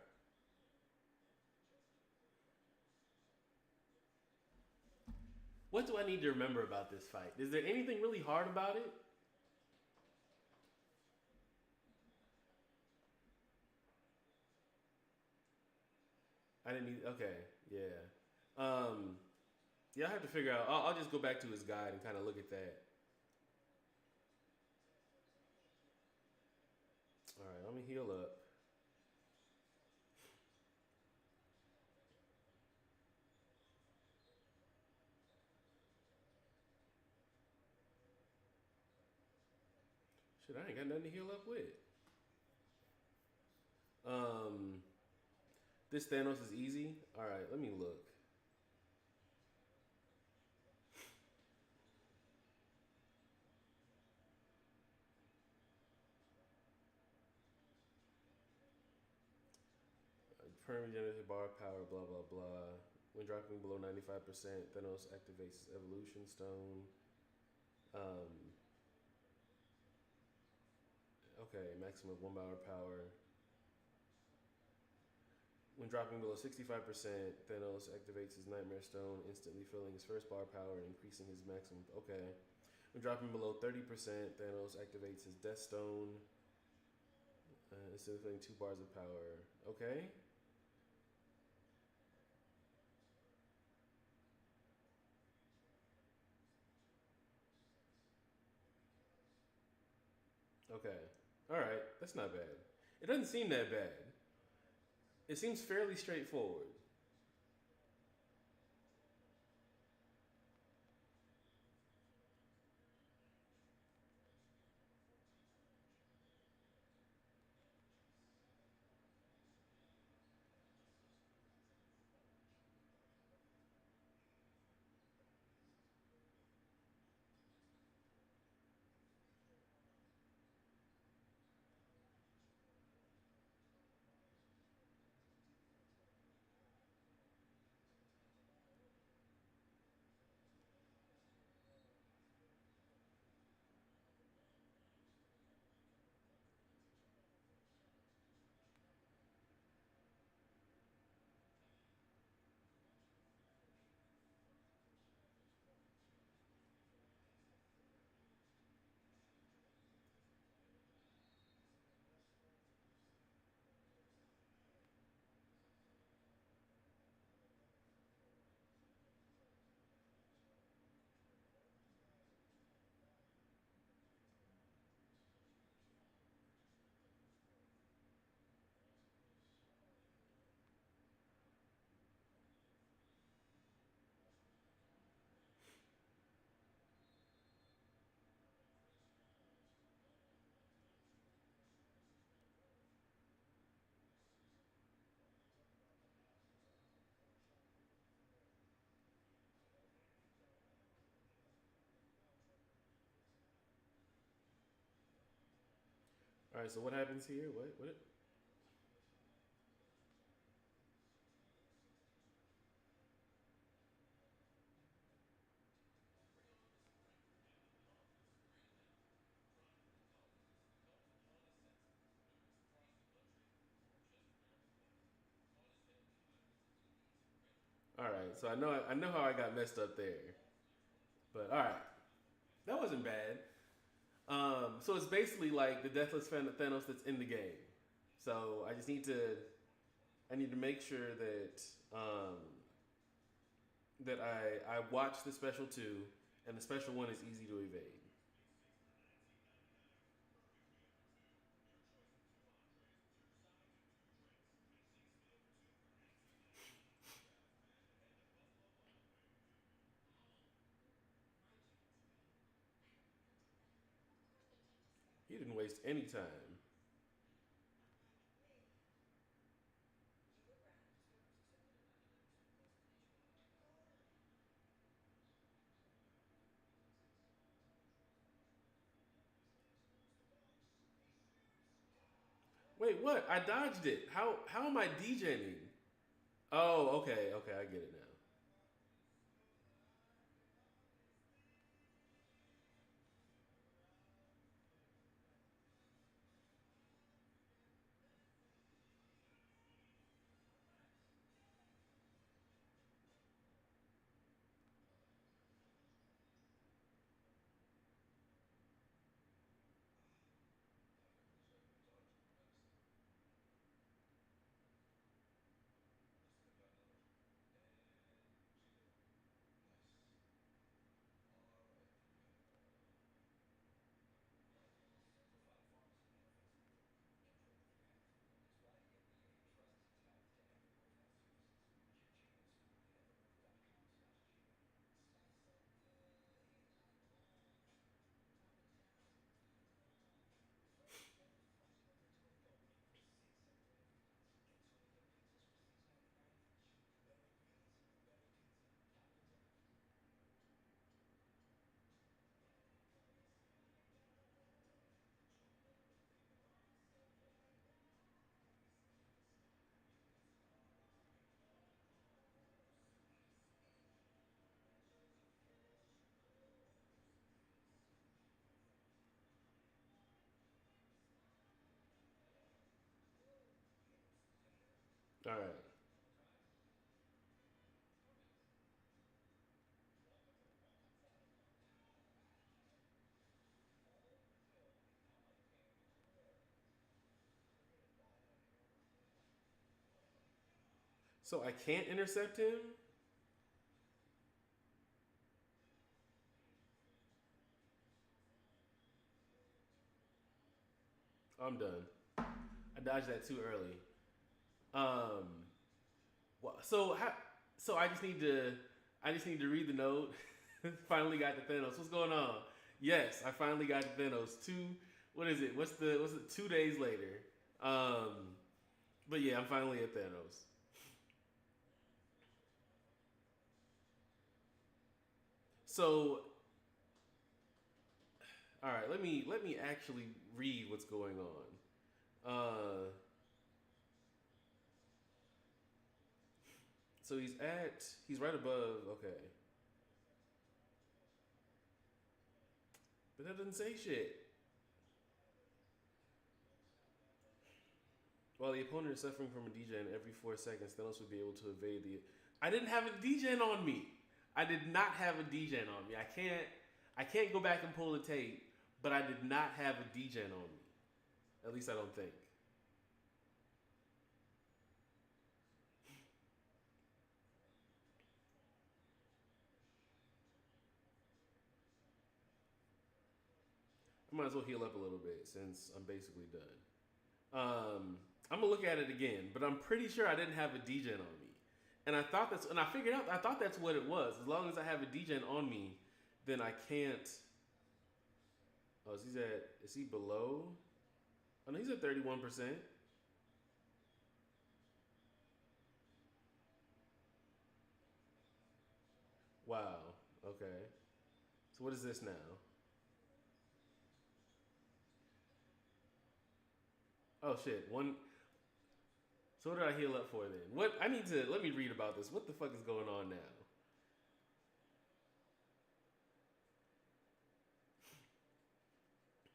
What do I need to remember about this fight? Is there anything really hard about it? I didn't need. Okay. Yeah. Um, yeah, I have to figure out. I'll just go back to his guide and kind of look at that. All right. Let me heal up. Shit, I ain't got nothing to heal up with. Um, this Thanos is easy. All right, let me look. Permanent bar power, blah blah blah. When dropping below 95%, Thanos activates his evolution stone. Um, okay, maximum 1 bar power. When dropping below 65%, Thanos activates his Nightmare Stone, instantly filling his first bar power and increasing his maximum. Okay. When dropping below 30%, Thanos activates his Death Stone, instantly filling 2 bars of power. Okay. Okay. All right. That's not bad. It doesn't seem that bad. It seems fairly straightforward. All right. So what happens here? What? All right. So I know how I got messed up there. But all right, that wasn't bad. So it's basically like the Deathless Thanos that's in the game. So I need to make sure that I watch the special two, and the special one is easy to evade. He didn't waste any time. Wait, what? I dodged it. How am I DJing? Oh, okay, okay, I get it now. All right. So I can't intercept him. I'm done. I dodged that too early. Um. So how? So I just need to read the note. Finally got the Thanos. What's going on? Yes, I finally got the Thanos. What is it? What's it? 2 days later. Um. But yeah, I'm finally at Thanos. So all right, let me actually read what's going on. So he's right above. Okay, but that doesn't say shit. While the opponent is suffering from a degen every 4 seconds, Thanos would be able to evade the. I didn't have a degen on me. I did not have a degen on me. I can't go back and pull the tape, but I did not have a degen on me. At least I don't think. I might as well heal up a little bit since I'm basically done. I'm gonna look at it again, but I'm pretty sure I didn't have a degen on me, and I figured out I thought that's what it was. As long as I have a degen on me, then I can't. Oh, is he below? Oh no, he's at 31%. Wow. Okay. So what is this now? Oh shit. One. So what did I heal up for then? What I need to let me read about this. What the fuck is going on now?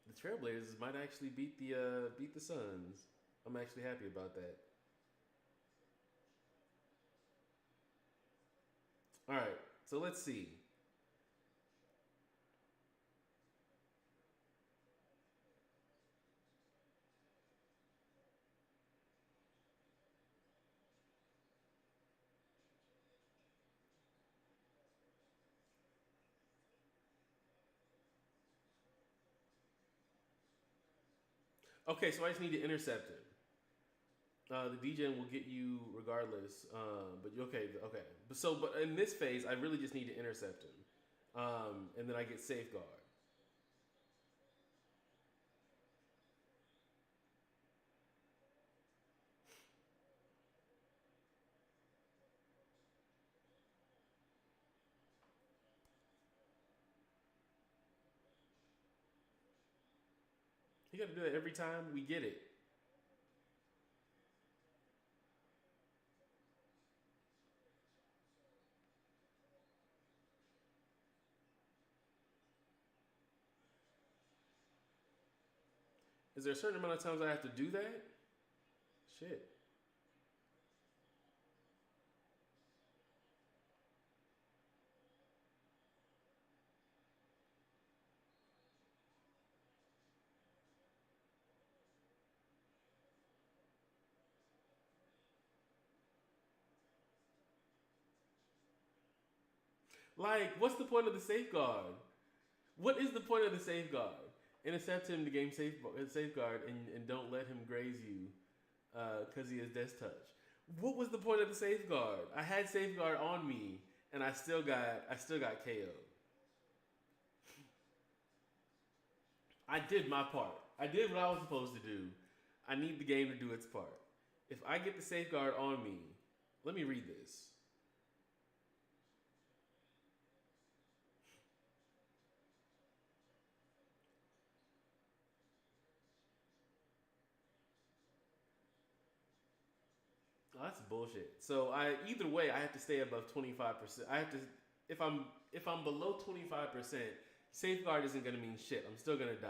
The Trailblazers might actually beat the Suns. I'm actually happy about that. All right. So let's see. Okay, so I just need to intercept him. The degen will get you regardless. But okay, okay. But in this phase, I really just need to intercept him, and then I get safeguard. You got to do that every time we get it. Is there a certain amount of times I have to do that? Shit. Like, what's the point of the safeguard? What is the point of the safeguard? Intercept him to gain safeguard and don't let him graze you because he has death touch. What was the point of the safeguard? I had safeguard on me and I still got KO'd. I did my part. I did what I was supposed to do. I need the game to do its part. If I get the safeguard on me, let me read this. Oh, that's bullshit. So I either way I have to stay above 25%. I have to if I'm below 25%, safeguard isn't gonna mean shit. I'm still gonna die.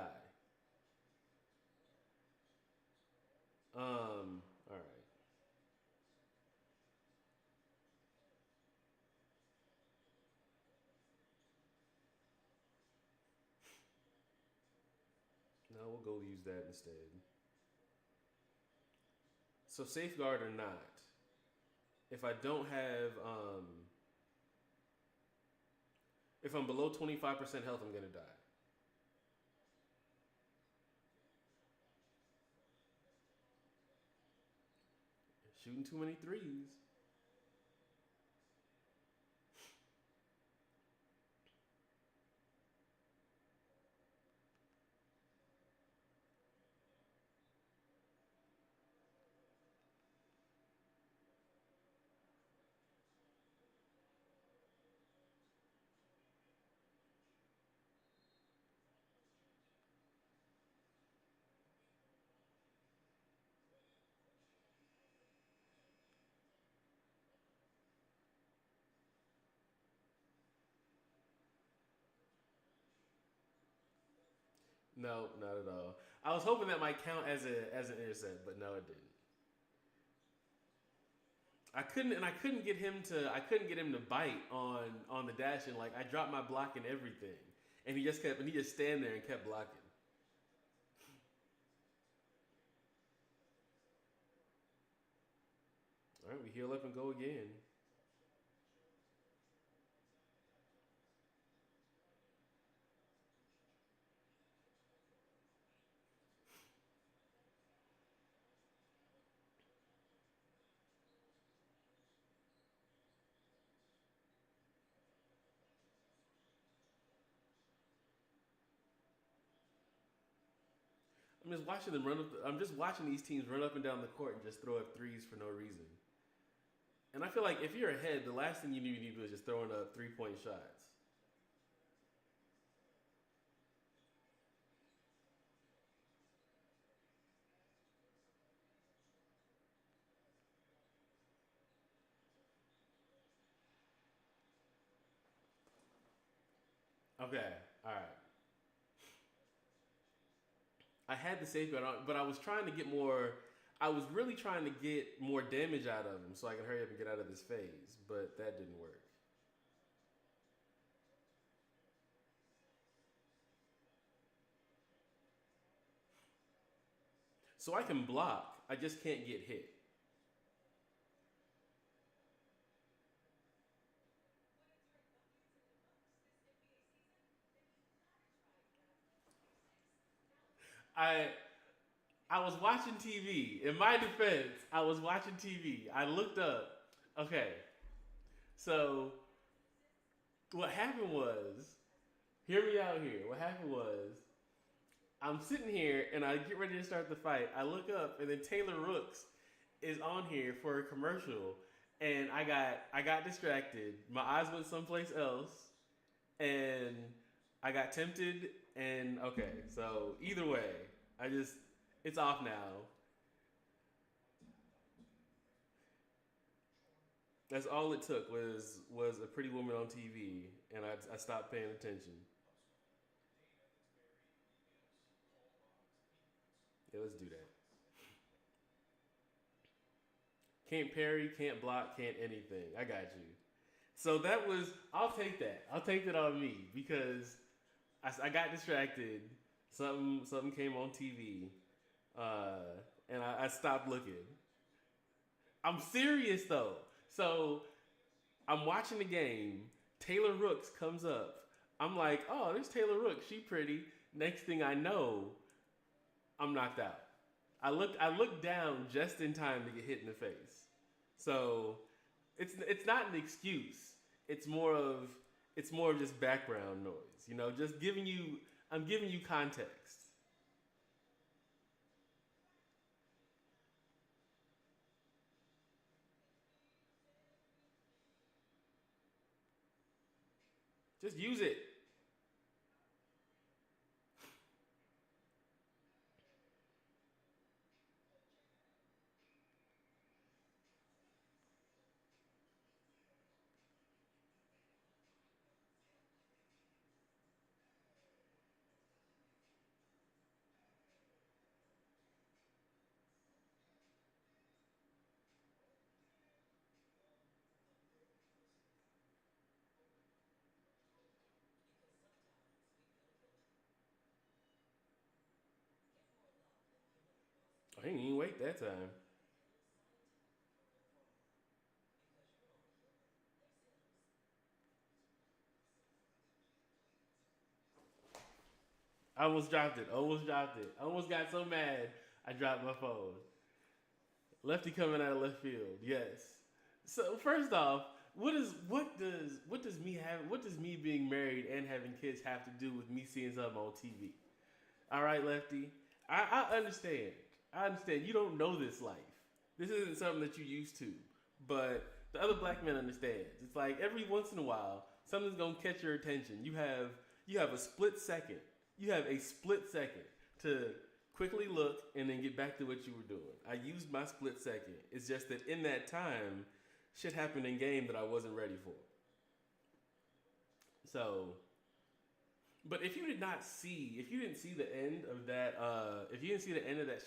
All right. we'll go use that instead. So safeguard or not, if I don't have, if I'm below 25% health, I'm gonna die. Shooting too many threes. No, not at all. I was hoping that might count as an intercept, but no, it didn't. I couldn't get him to bite on the dash, and like I dropped my block and everything, and he just stand there and kept blocking. All right, we heal up and go again. I'm just watching these teams run up and down the court and just throw up threes for no reason. And I feel like if you're ahead, the last thing you need to do is just throwing up 3-point shots. Okay, all right. I had the safeguard on, but I was trying to get more. I was really trying to get more damage out of him so I can hurry up and get out of this phase, but that didn't work. So I can block. I just can't get hit. I I was watching TV. In my defense, I was watching TV. I looked up. Okay, so what happened was, hear me out here. What happened was, I'm sitting here and I get ready to start the fight. I look up and then Taylor Rooks is on here for a commercial, and I got distracted. My eyes went someplace else, and I got tempted. And okay, so either way, I just it's off now. That's all it took was a pretty woman on TV, and I stopped paying attention. Yeah, let's do that. Can't parry, can't block, can't anything. I got you. So that was. I'll take that. I'll take that on me because I got distracted. Something came on TV, uh, and I stopped looking. I'm serious though. So I'm watching the game. Taylor Rooks comes up. I'm like, oh, there's Taylor Rooks. She pretty. Next thing I know, I'm knocked out. I looked down just in time to get hit in the face. So it's not an excuse. It's more of it's more of just background noise. You know, just giving you I'm giving you context. Just use it. I didn't even wait that time. I almost dropped it. Almost dropped it. I almost got so mad I dropped my phone. Lefty coming out of left field. Yes. So first off, what does me being married and having kids have to do with me seeing something on TV? All right, Lefty. I understand. I understand. You don't know this life. This isn't something that you used to. But the other black man understands. It's like every once in a while, something's gonna catch your attention. You have a split second. You have a split second to quickly look and then get back to what you were doing. I used my split second. It's just that in that time, shit happened in game that I wasn't ready for. So, but if you didn't see the end of that, if you didn't see the end of that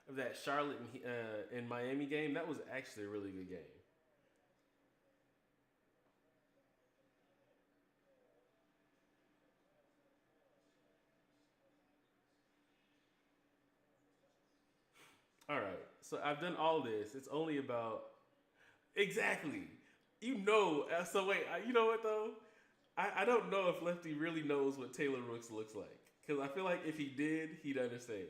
of that Charlotte and Miami game, that was actually a really good game. All right, so I've done all this. It's only about exactly. So wait, you know what though? I don't know if Lefty really knows what Taylor Rooks looks like. Because I feel like if he did, he'd understand.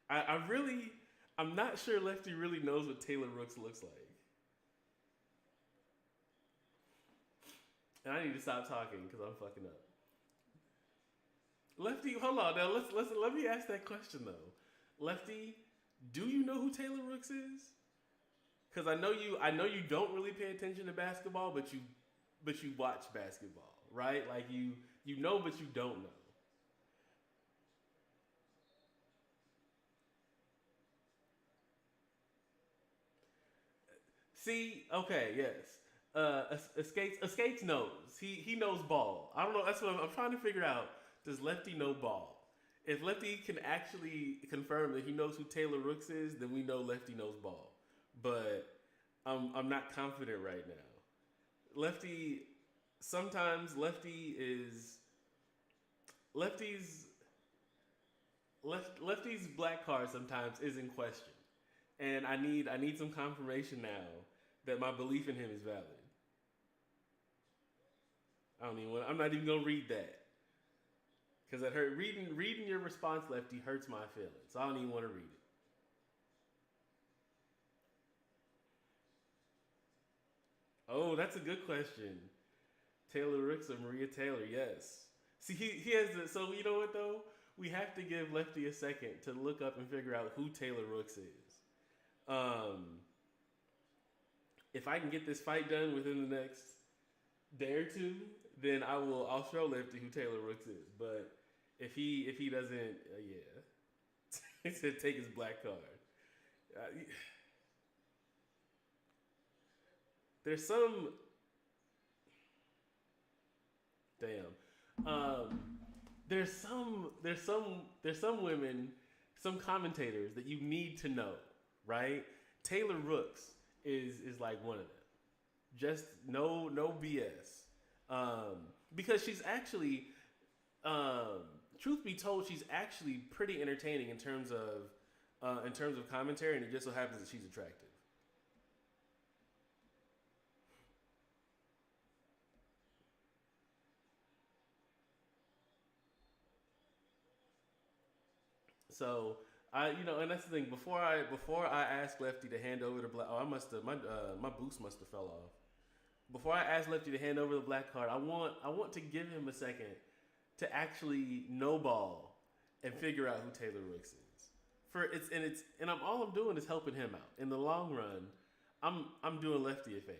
I really, I'm not sure Lefty really knows what Taylor Rooks looks like. And I need to stop talking because I'm fucking up. Lefty, hold on now. Let me ask that question though. Lefty, do you know who Taylor Rooks is? Because I know you don't really pay attention to basketball, but you watch basketball, right? Like you know, but you don't know. See, okay, yes. Escapes knows. He knows ball. I don't know. That's what I'm trying to figure out. Does Lefty know ball? If Lefty can actually confirm that he knows who Taylor Rooks is, then we know Lefty knows ball. But I'm not confident right now. Lefty sometimes Lefty's Lefty's black card sometimes is in question, and I need some confirmation now that my belief in him is valid. I'm not even gonna read that because that hurt. Reading your response, Lefty, hurts my feelings. So I don't even want to read it. Oh, that's a good question. Taylor Ricks or Maria Taylor? Yes. See, he has the. So you know what though? We have to give Lefty a second to look up and figure out who Taylor Rooks is. Um, if I can get this fight done within the next day or two, then I'll show Lefty who Taylor Rooks is. But if he doesn't, yeah, he said take his black card. Uh, there's some damn. There's some women, some commentators that you need to know, right? Taylor Rooks is like one of them. Just no BS. Because she's actually, um, truth be told, she's actually pretty entertaining in terms of commentary, and it just so happens that she's attractive. So and that's the thing. Before I ask Lefty to hand over the black, oh, I must have my boost must have fell off. Before I ask Lefty to hand over the black card, I want to give him a second to actually know ball and figure out who Taylor Ricks is. And I'm doing is helping him out. In the long run, I'm doing Lefty a favor.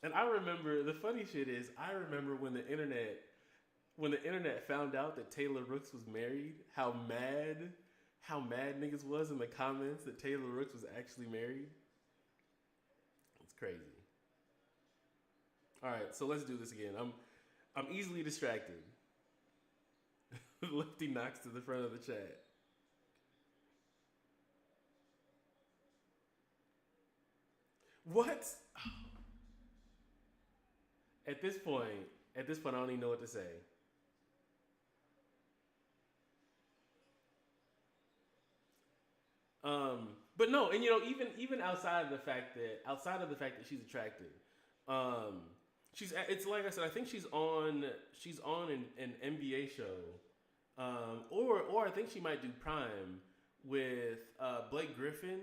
And I remember the funny shit is I remember when the internet found out that Taylor Rooks was married, how mad niggas was in the comments that Taylor Rooks was actually married. It's crazy. All right, so let's do this again. I'm easily distracted. Lefty knocks to the front of the chat. What? at this point, I don't even know what to say. But no, and even outside of the fact that she's attractive, um, she's it's like I said, I think she's on an NBA show, or I think she might do Prime with Blake Griffin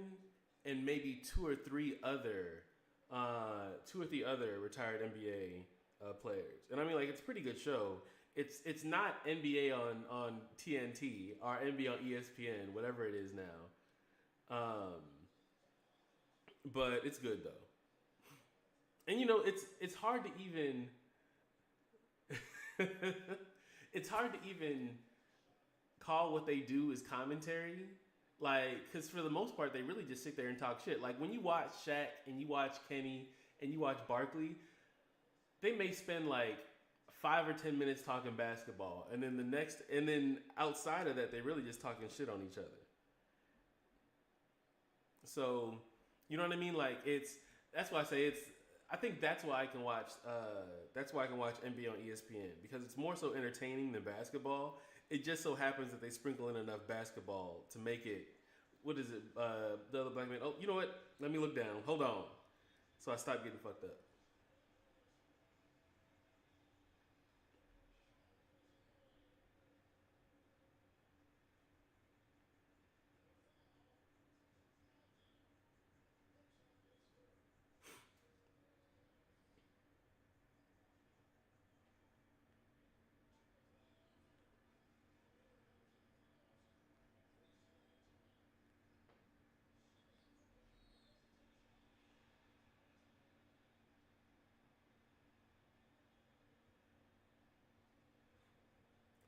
and maybe two or three other retired NBA players, and I mean like it's a pretty good show. It's not NBA on TNT or NBA on ESPN, whatever it is now. Um, but it's good though. And it's hard to even it's hard to even call what they do as commentary. Like, because for the most part, they really just sit there and talk shit. Like, when you watch Shaq and you watch Kenny and you watch Barkley, they may spend like 5 or 10 minutes talking basketball. And then outside of that, they really just talking shit on each other. So, you know what I mean? Like, that's why I say I think that's why I can watch. That's why I can watch NBA on ESPN because it's more so entertaining than basketball. It just so happens that they sprinkle in enough basketball to make it. What is it? The other black man. Oh, you know what? Let me look down. Hold on. So I stopped getting fucked up.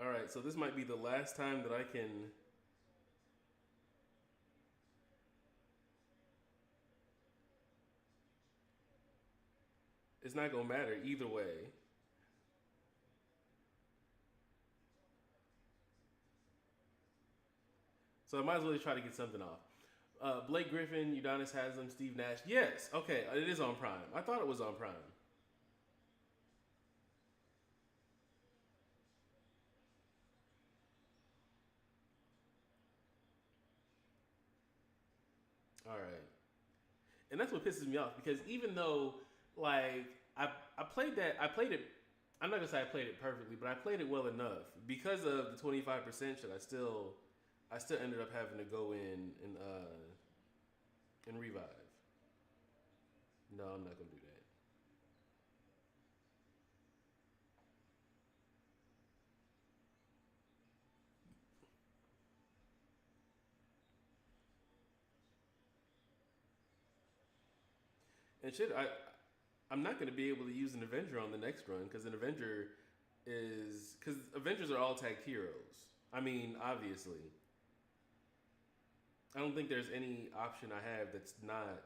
All right. So this might be the last time that I can. It's not gonna matter either way. So I might as well try to get something off. Blake Griffin, Udonis Haslam, Steve Nash. Yes. Okay. It is on Prime. I thought it was on Prime. All right. And that's what pisses me off because even though like I played that I played it I'm not gonna say I played it perfectly, but I played it well enough because of the 25% shit. I still ended up having to go in and revive. No, I'm not gonna do that. And shit, I'm not gonna be able to use an Avenger on the next run because an Avenger is because Avengers are all tagged heroes. I mean, obviously, I don't think there's any option I have that's not.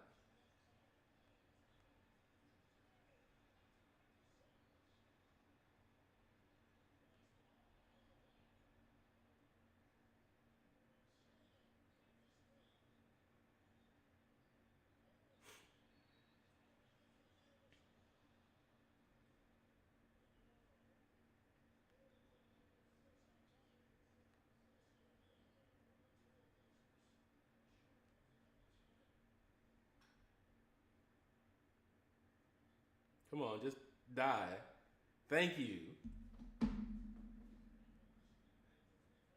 Come on, just die. Thank you.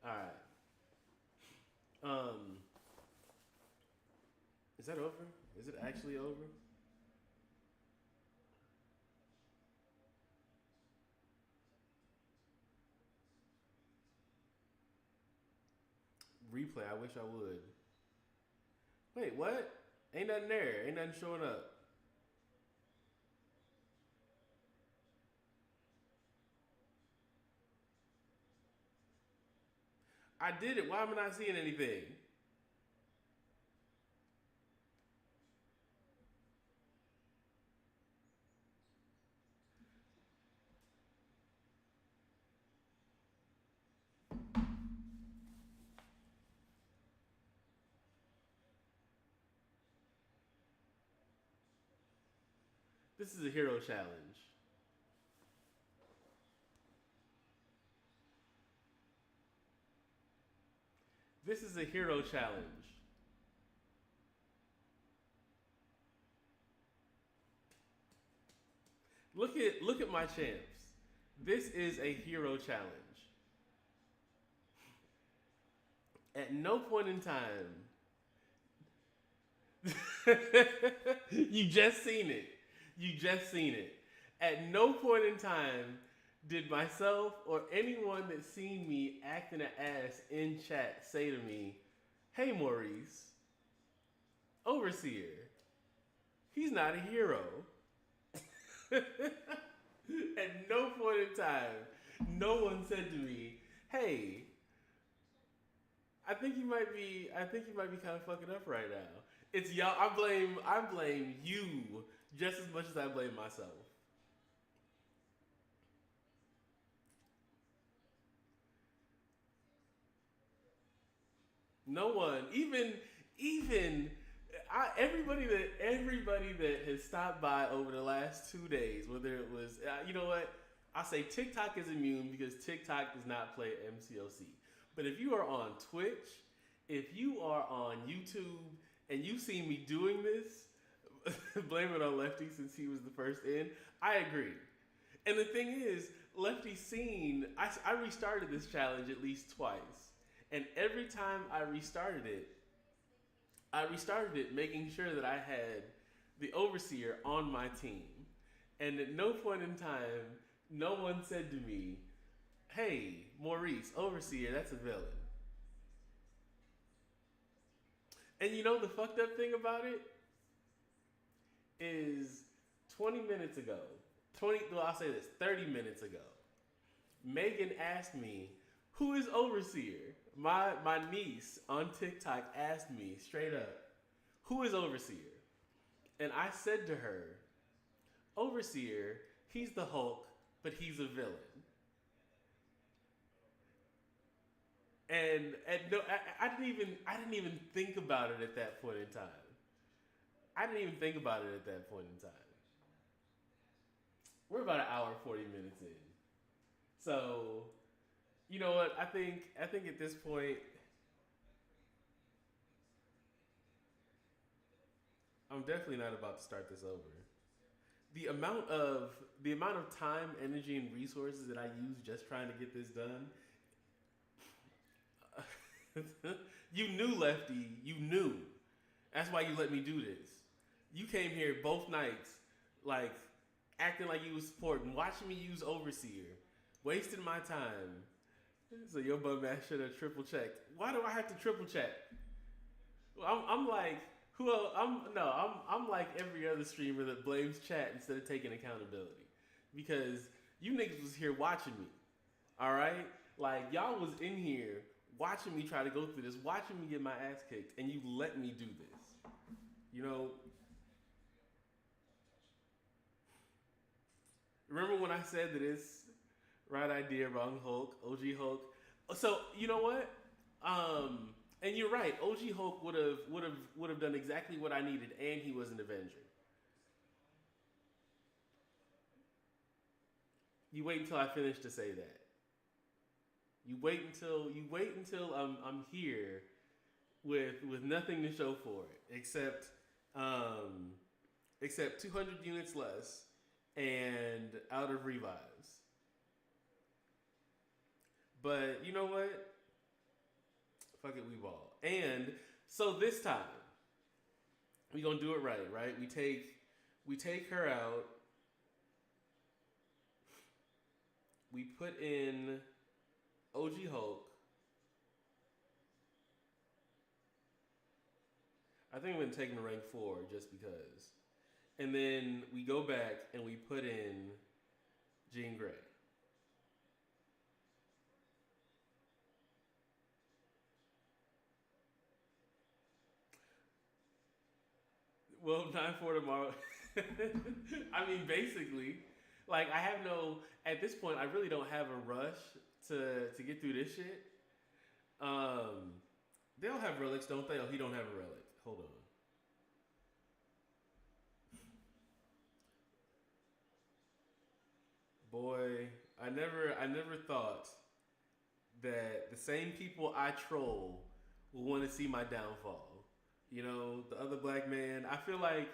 All right. Um, is that over? Is it actually over? Replay. I wish I would. Wait, what? Ain't nothing there. Ain't nothing showing up. I did it. Why am I not seeing anything? This is a hero challenge. This is a hero challenge. Look at my champs. This is a hero challenge. At no point in time, you just seen it. You just seen it. At no point in time did myself or anyone that seen me acting an ass in chat say to me, "Hey Maurice, Overseer, he's not a hero." At no point in time, no one said to me, "Hey, I think you might be kind of fucking up right now." It's y'all. I blame you just as much as I blame myself. No one, even everybody that has stopped by over the last 2 days, whether it was you know what, I say TikTok is immune because TikTok does not play MCOC. But if you are on Twitch, if you are on YouTube, and you see me doing this, blame it on Lefty since he was the first in. I agree. And the thing is, Lefty seen, I restarted this challenge at least twice. And every time I restarted it making sure that I had the Overseer on my team. And at no point in time, no one said to me, "Hey, Maurice, Overseer, that's a villain." And you know the fucked up thing about it is 20 minutes ago, I'll say this, 30 minutes ago, Megan asked me, "Who is Overseer?" My niece on TikTok asked me straight up, "Who is Overseer?" And I said to her, "Overseer, he's the Hulk, but he's a villain." And no, I didn't even think about it at that point in time. I didn't even think about it at that point in time. We're about an hour and 40 minutes in, so you know what? I think at this point, I'm definitely not about to start this over. The amount of time, energy, and resources that I use just trying to get this done. You knew, Lefty. You knew. That's why you let me do this. You came here both nights, like acting like you was supporting, watching me use Overseer, wasting my time. So your bum ass should have triple checked. Why do I have to triple check? Well, I'm like who else? I'm like every other streamer that blames chat instead of taking accountability, because you niggas was here watching me. All right, like y'all was in here watching me try to go through this, watching me get my ass kicked, and you let me do this. You know, remember when I said that it's right idea, wrong Hulk, OG Hulk? So you know what? And you're right. OG Hulk would have done exactly what I needed, and he was an Avenger. You wait until I finish to say that. You wait until I'm here with nothing to show for it um, except 200 units less and out of revives. But you know what? Fuck it, we ball. And so this time we gonna do it right, right? We take her out. We put in OG Hulk. I think I'm gonna take him to rank 4 just because. And then we go back and we put in Jean Grey. Well, 9-4 tomorrow. I mean, basically, like I have no. At this point, I really don't have a rush to get through this shit. Um, they don't have relics, don't they? Oh, he don't have a relic. Hold on. Boy, I never thought that the same people I troll will want to see my downfall. You know, the other black man, I feel like,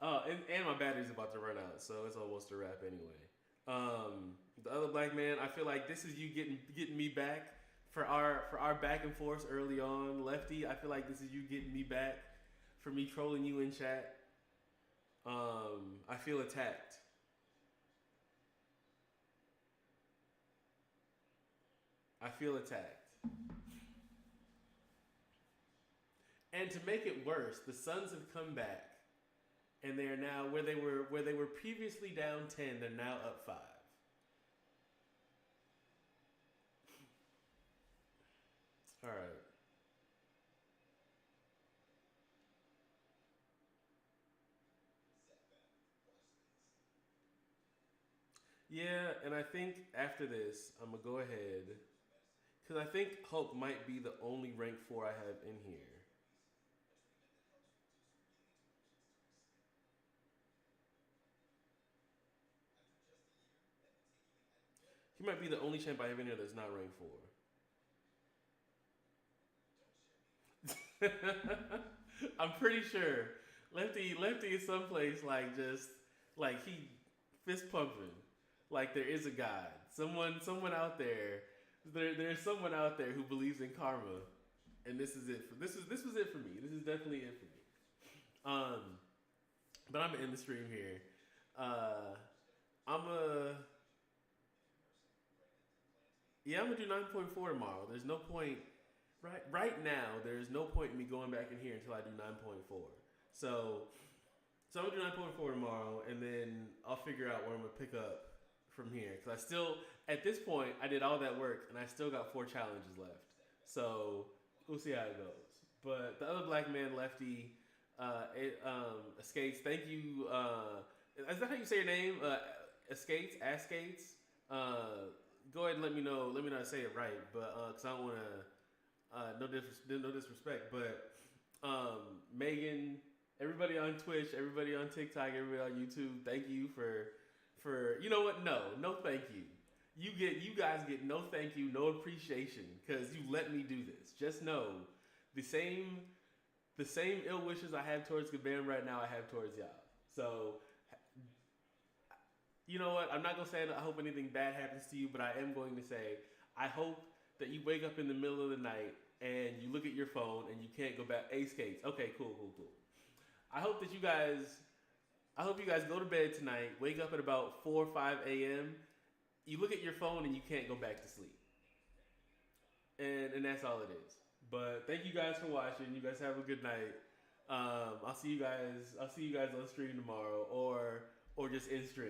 and my battery's about to run out, so it's almost a wrap anyway. The other black man, I feel like this is you getting me back for our back and forth early on. Lefty, I feel like this is you getting me back for me trolling you in chat. I feel attacked. I feel attacked. And to make it worse, the Suns have come back, and they are now where they were previously down 10. They're now up 5. All right. Yeah, and I think after this, I'm gonna go ahead because I think Hulk might be the only rank 4 I have in here. He might be the only champ I have in here that's not rank 4. I'm pretty sure Lefty is someplace like just like he fist pumping. Like there is a God. Someone out there. There's someone out there who believes in karma, and this is it. This was it for me. This is definitely it for me. But I'm gonna end the stream here. I'm a Yeah, I'm gonna do 9.4 tomorrow. There's no point right now. There's no point in me going back in here until I do 9.4. So I'm gonna do 9.4 tomorrow, and then I'll figure out where I'm gonna pick up from here. Cause I still, at this point, I did all that work, and I still got 4 challenges left. So we'll see how it goes. But the other black man, Lefty, Skates. Thank you. Is that how you say your name? Skates, Skates. Go ahead and let me know. Let me not say it right, but because I don't want to, no disrespect, but Megan, everybody on Twitch, everybody on TikTok, everybody on YouTube, thank you for you know what? No, thank you. You guys get no thank you, no appreciation because you let me do this. Just know the same ill wishes I have towards Gabam right now, I have towards y'all. So you know what? I'm not gonna say I hope anything bad happens to you, but I am going to say I hope that you wake up in the middle of the night and you look at your phone and you can't go back. Skates. Okay, cool. I hope you guys go to bed tonight, wake up at about 4 or 5 a.m. You look at your phone and you can't go back to sleep. And that's all it is. But thank you guys for watching. You guys have a good night. I'll see you guys on stream tomorrow or just in stream.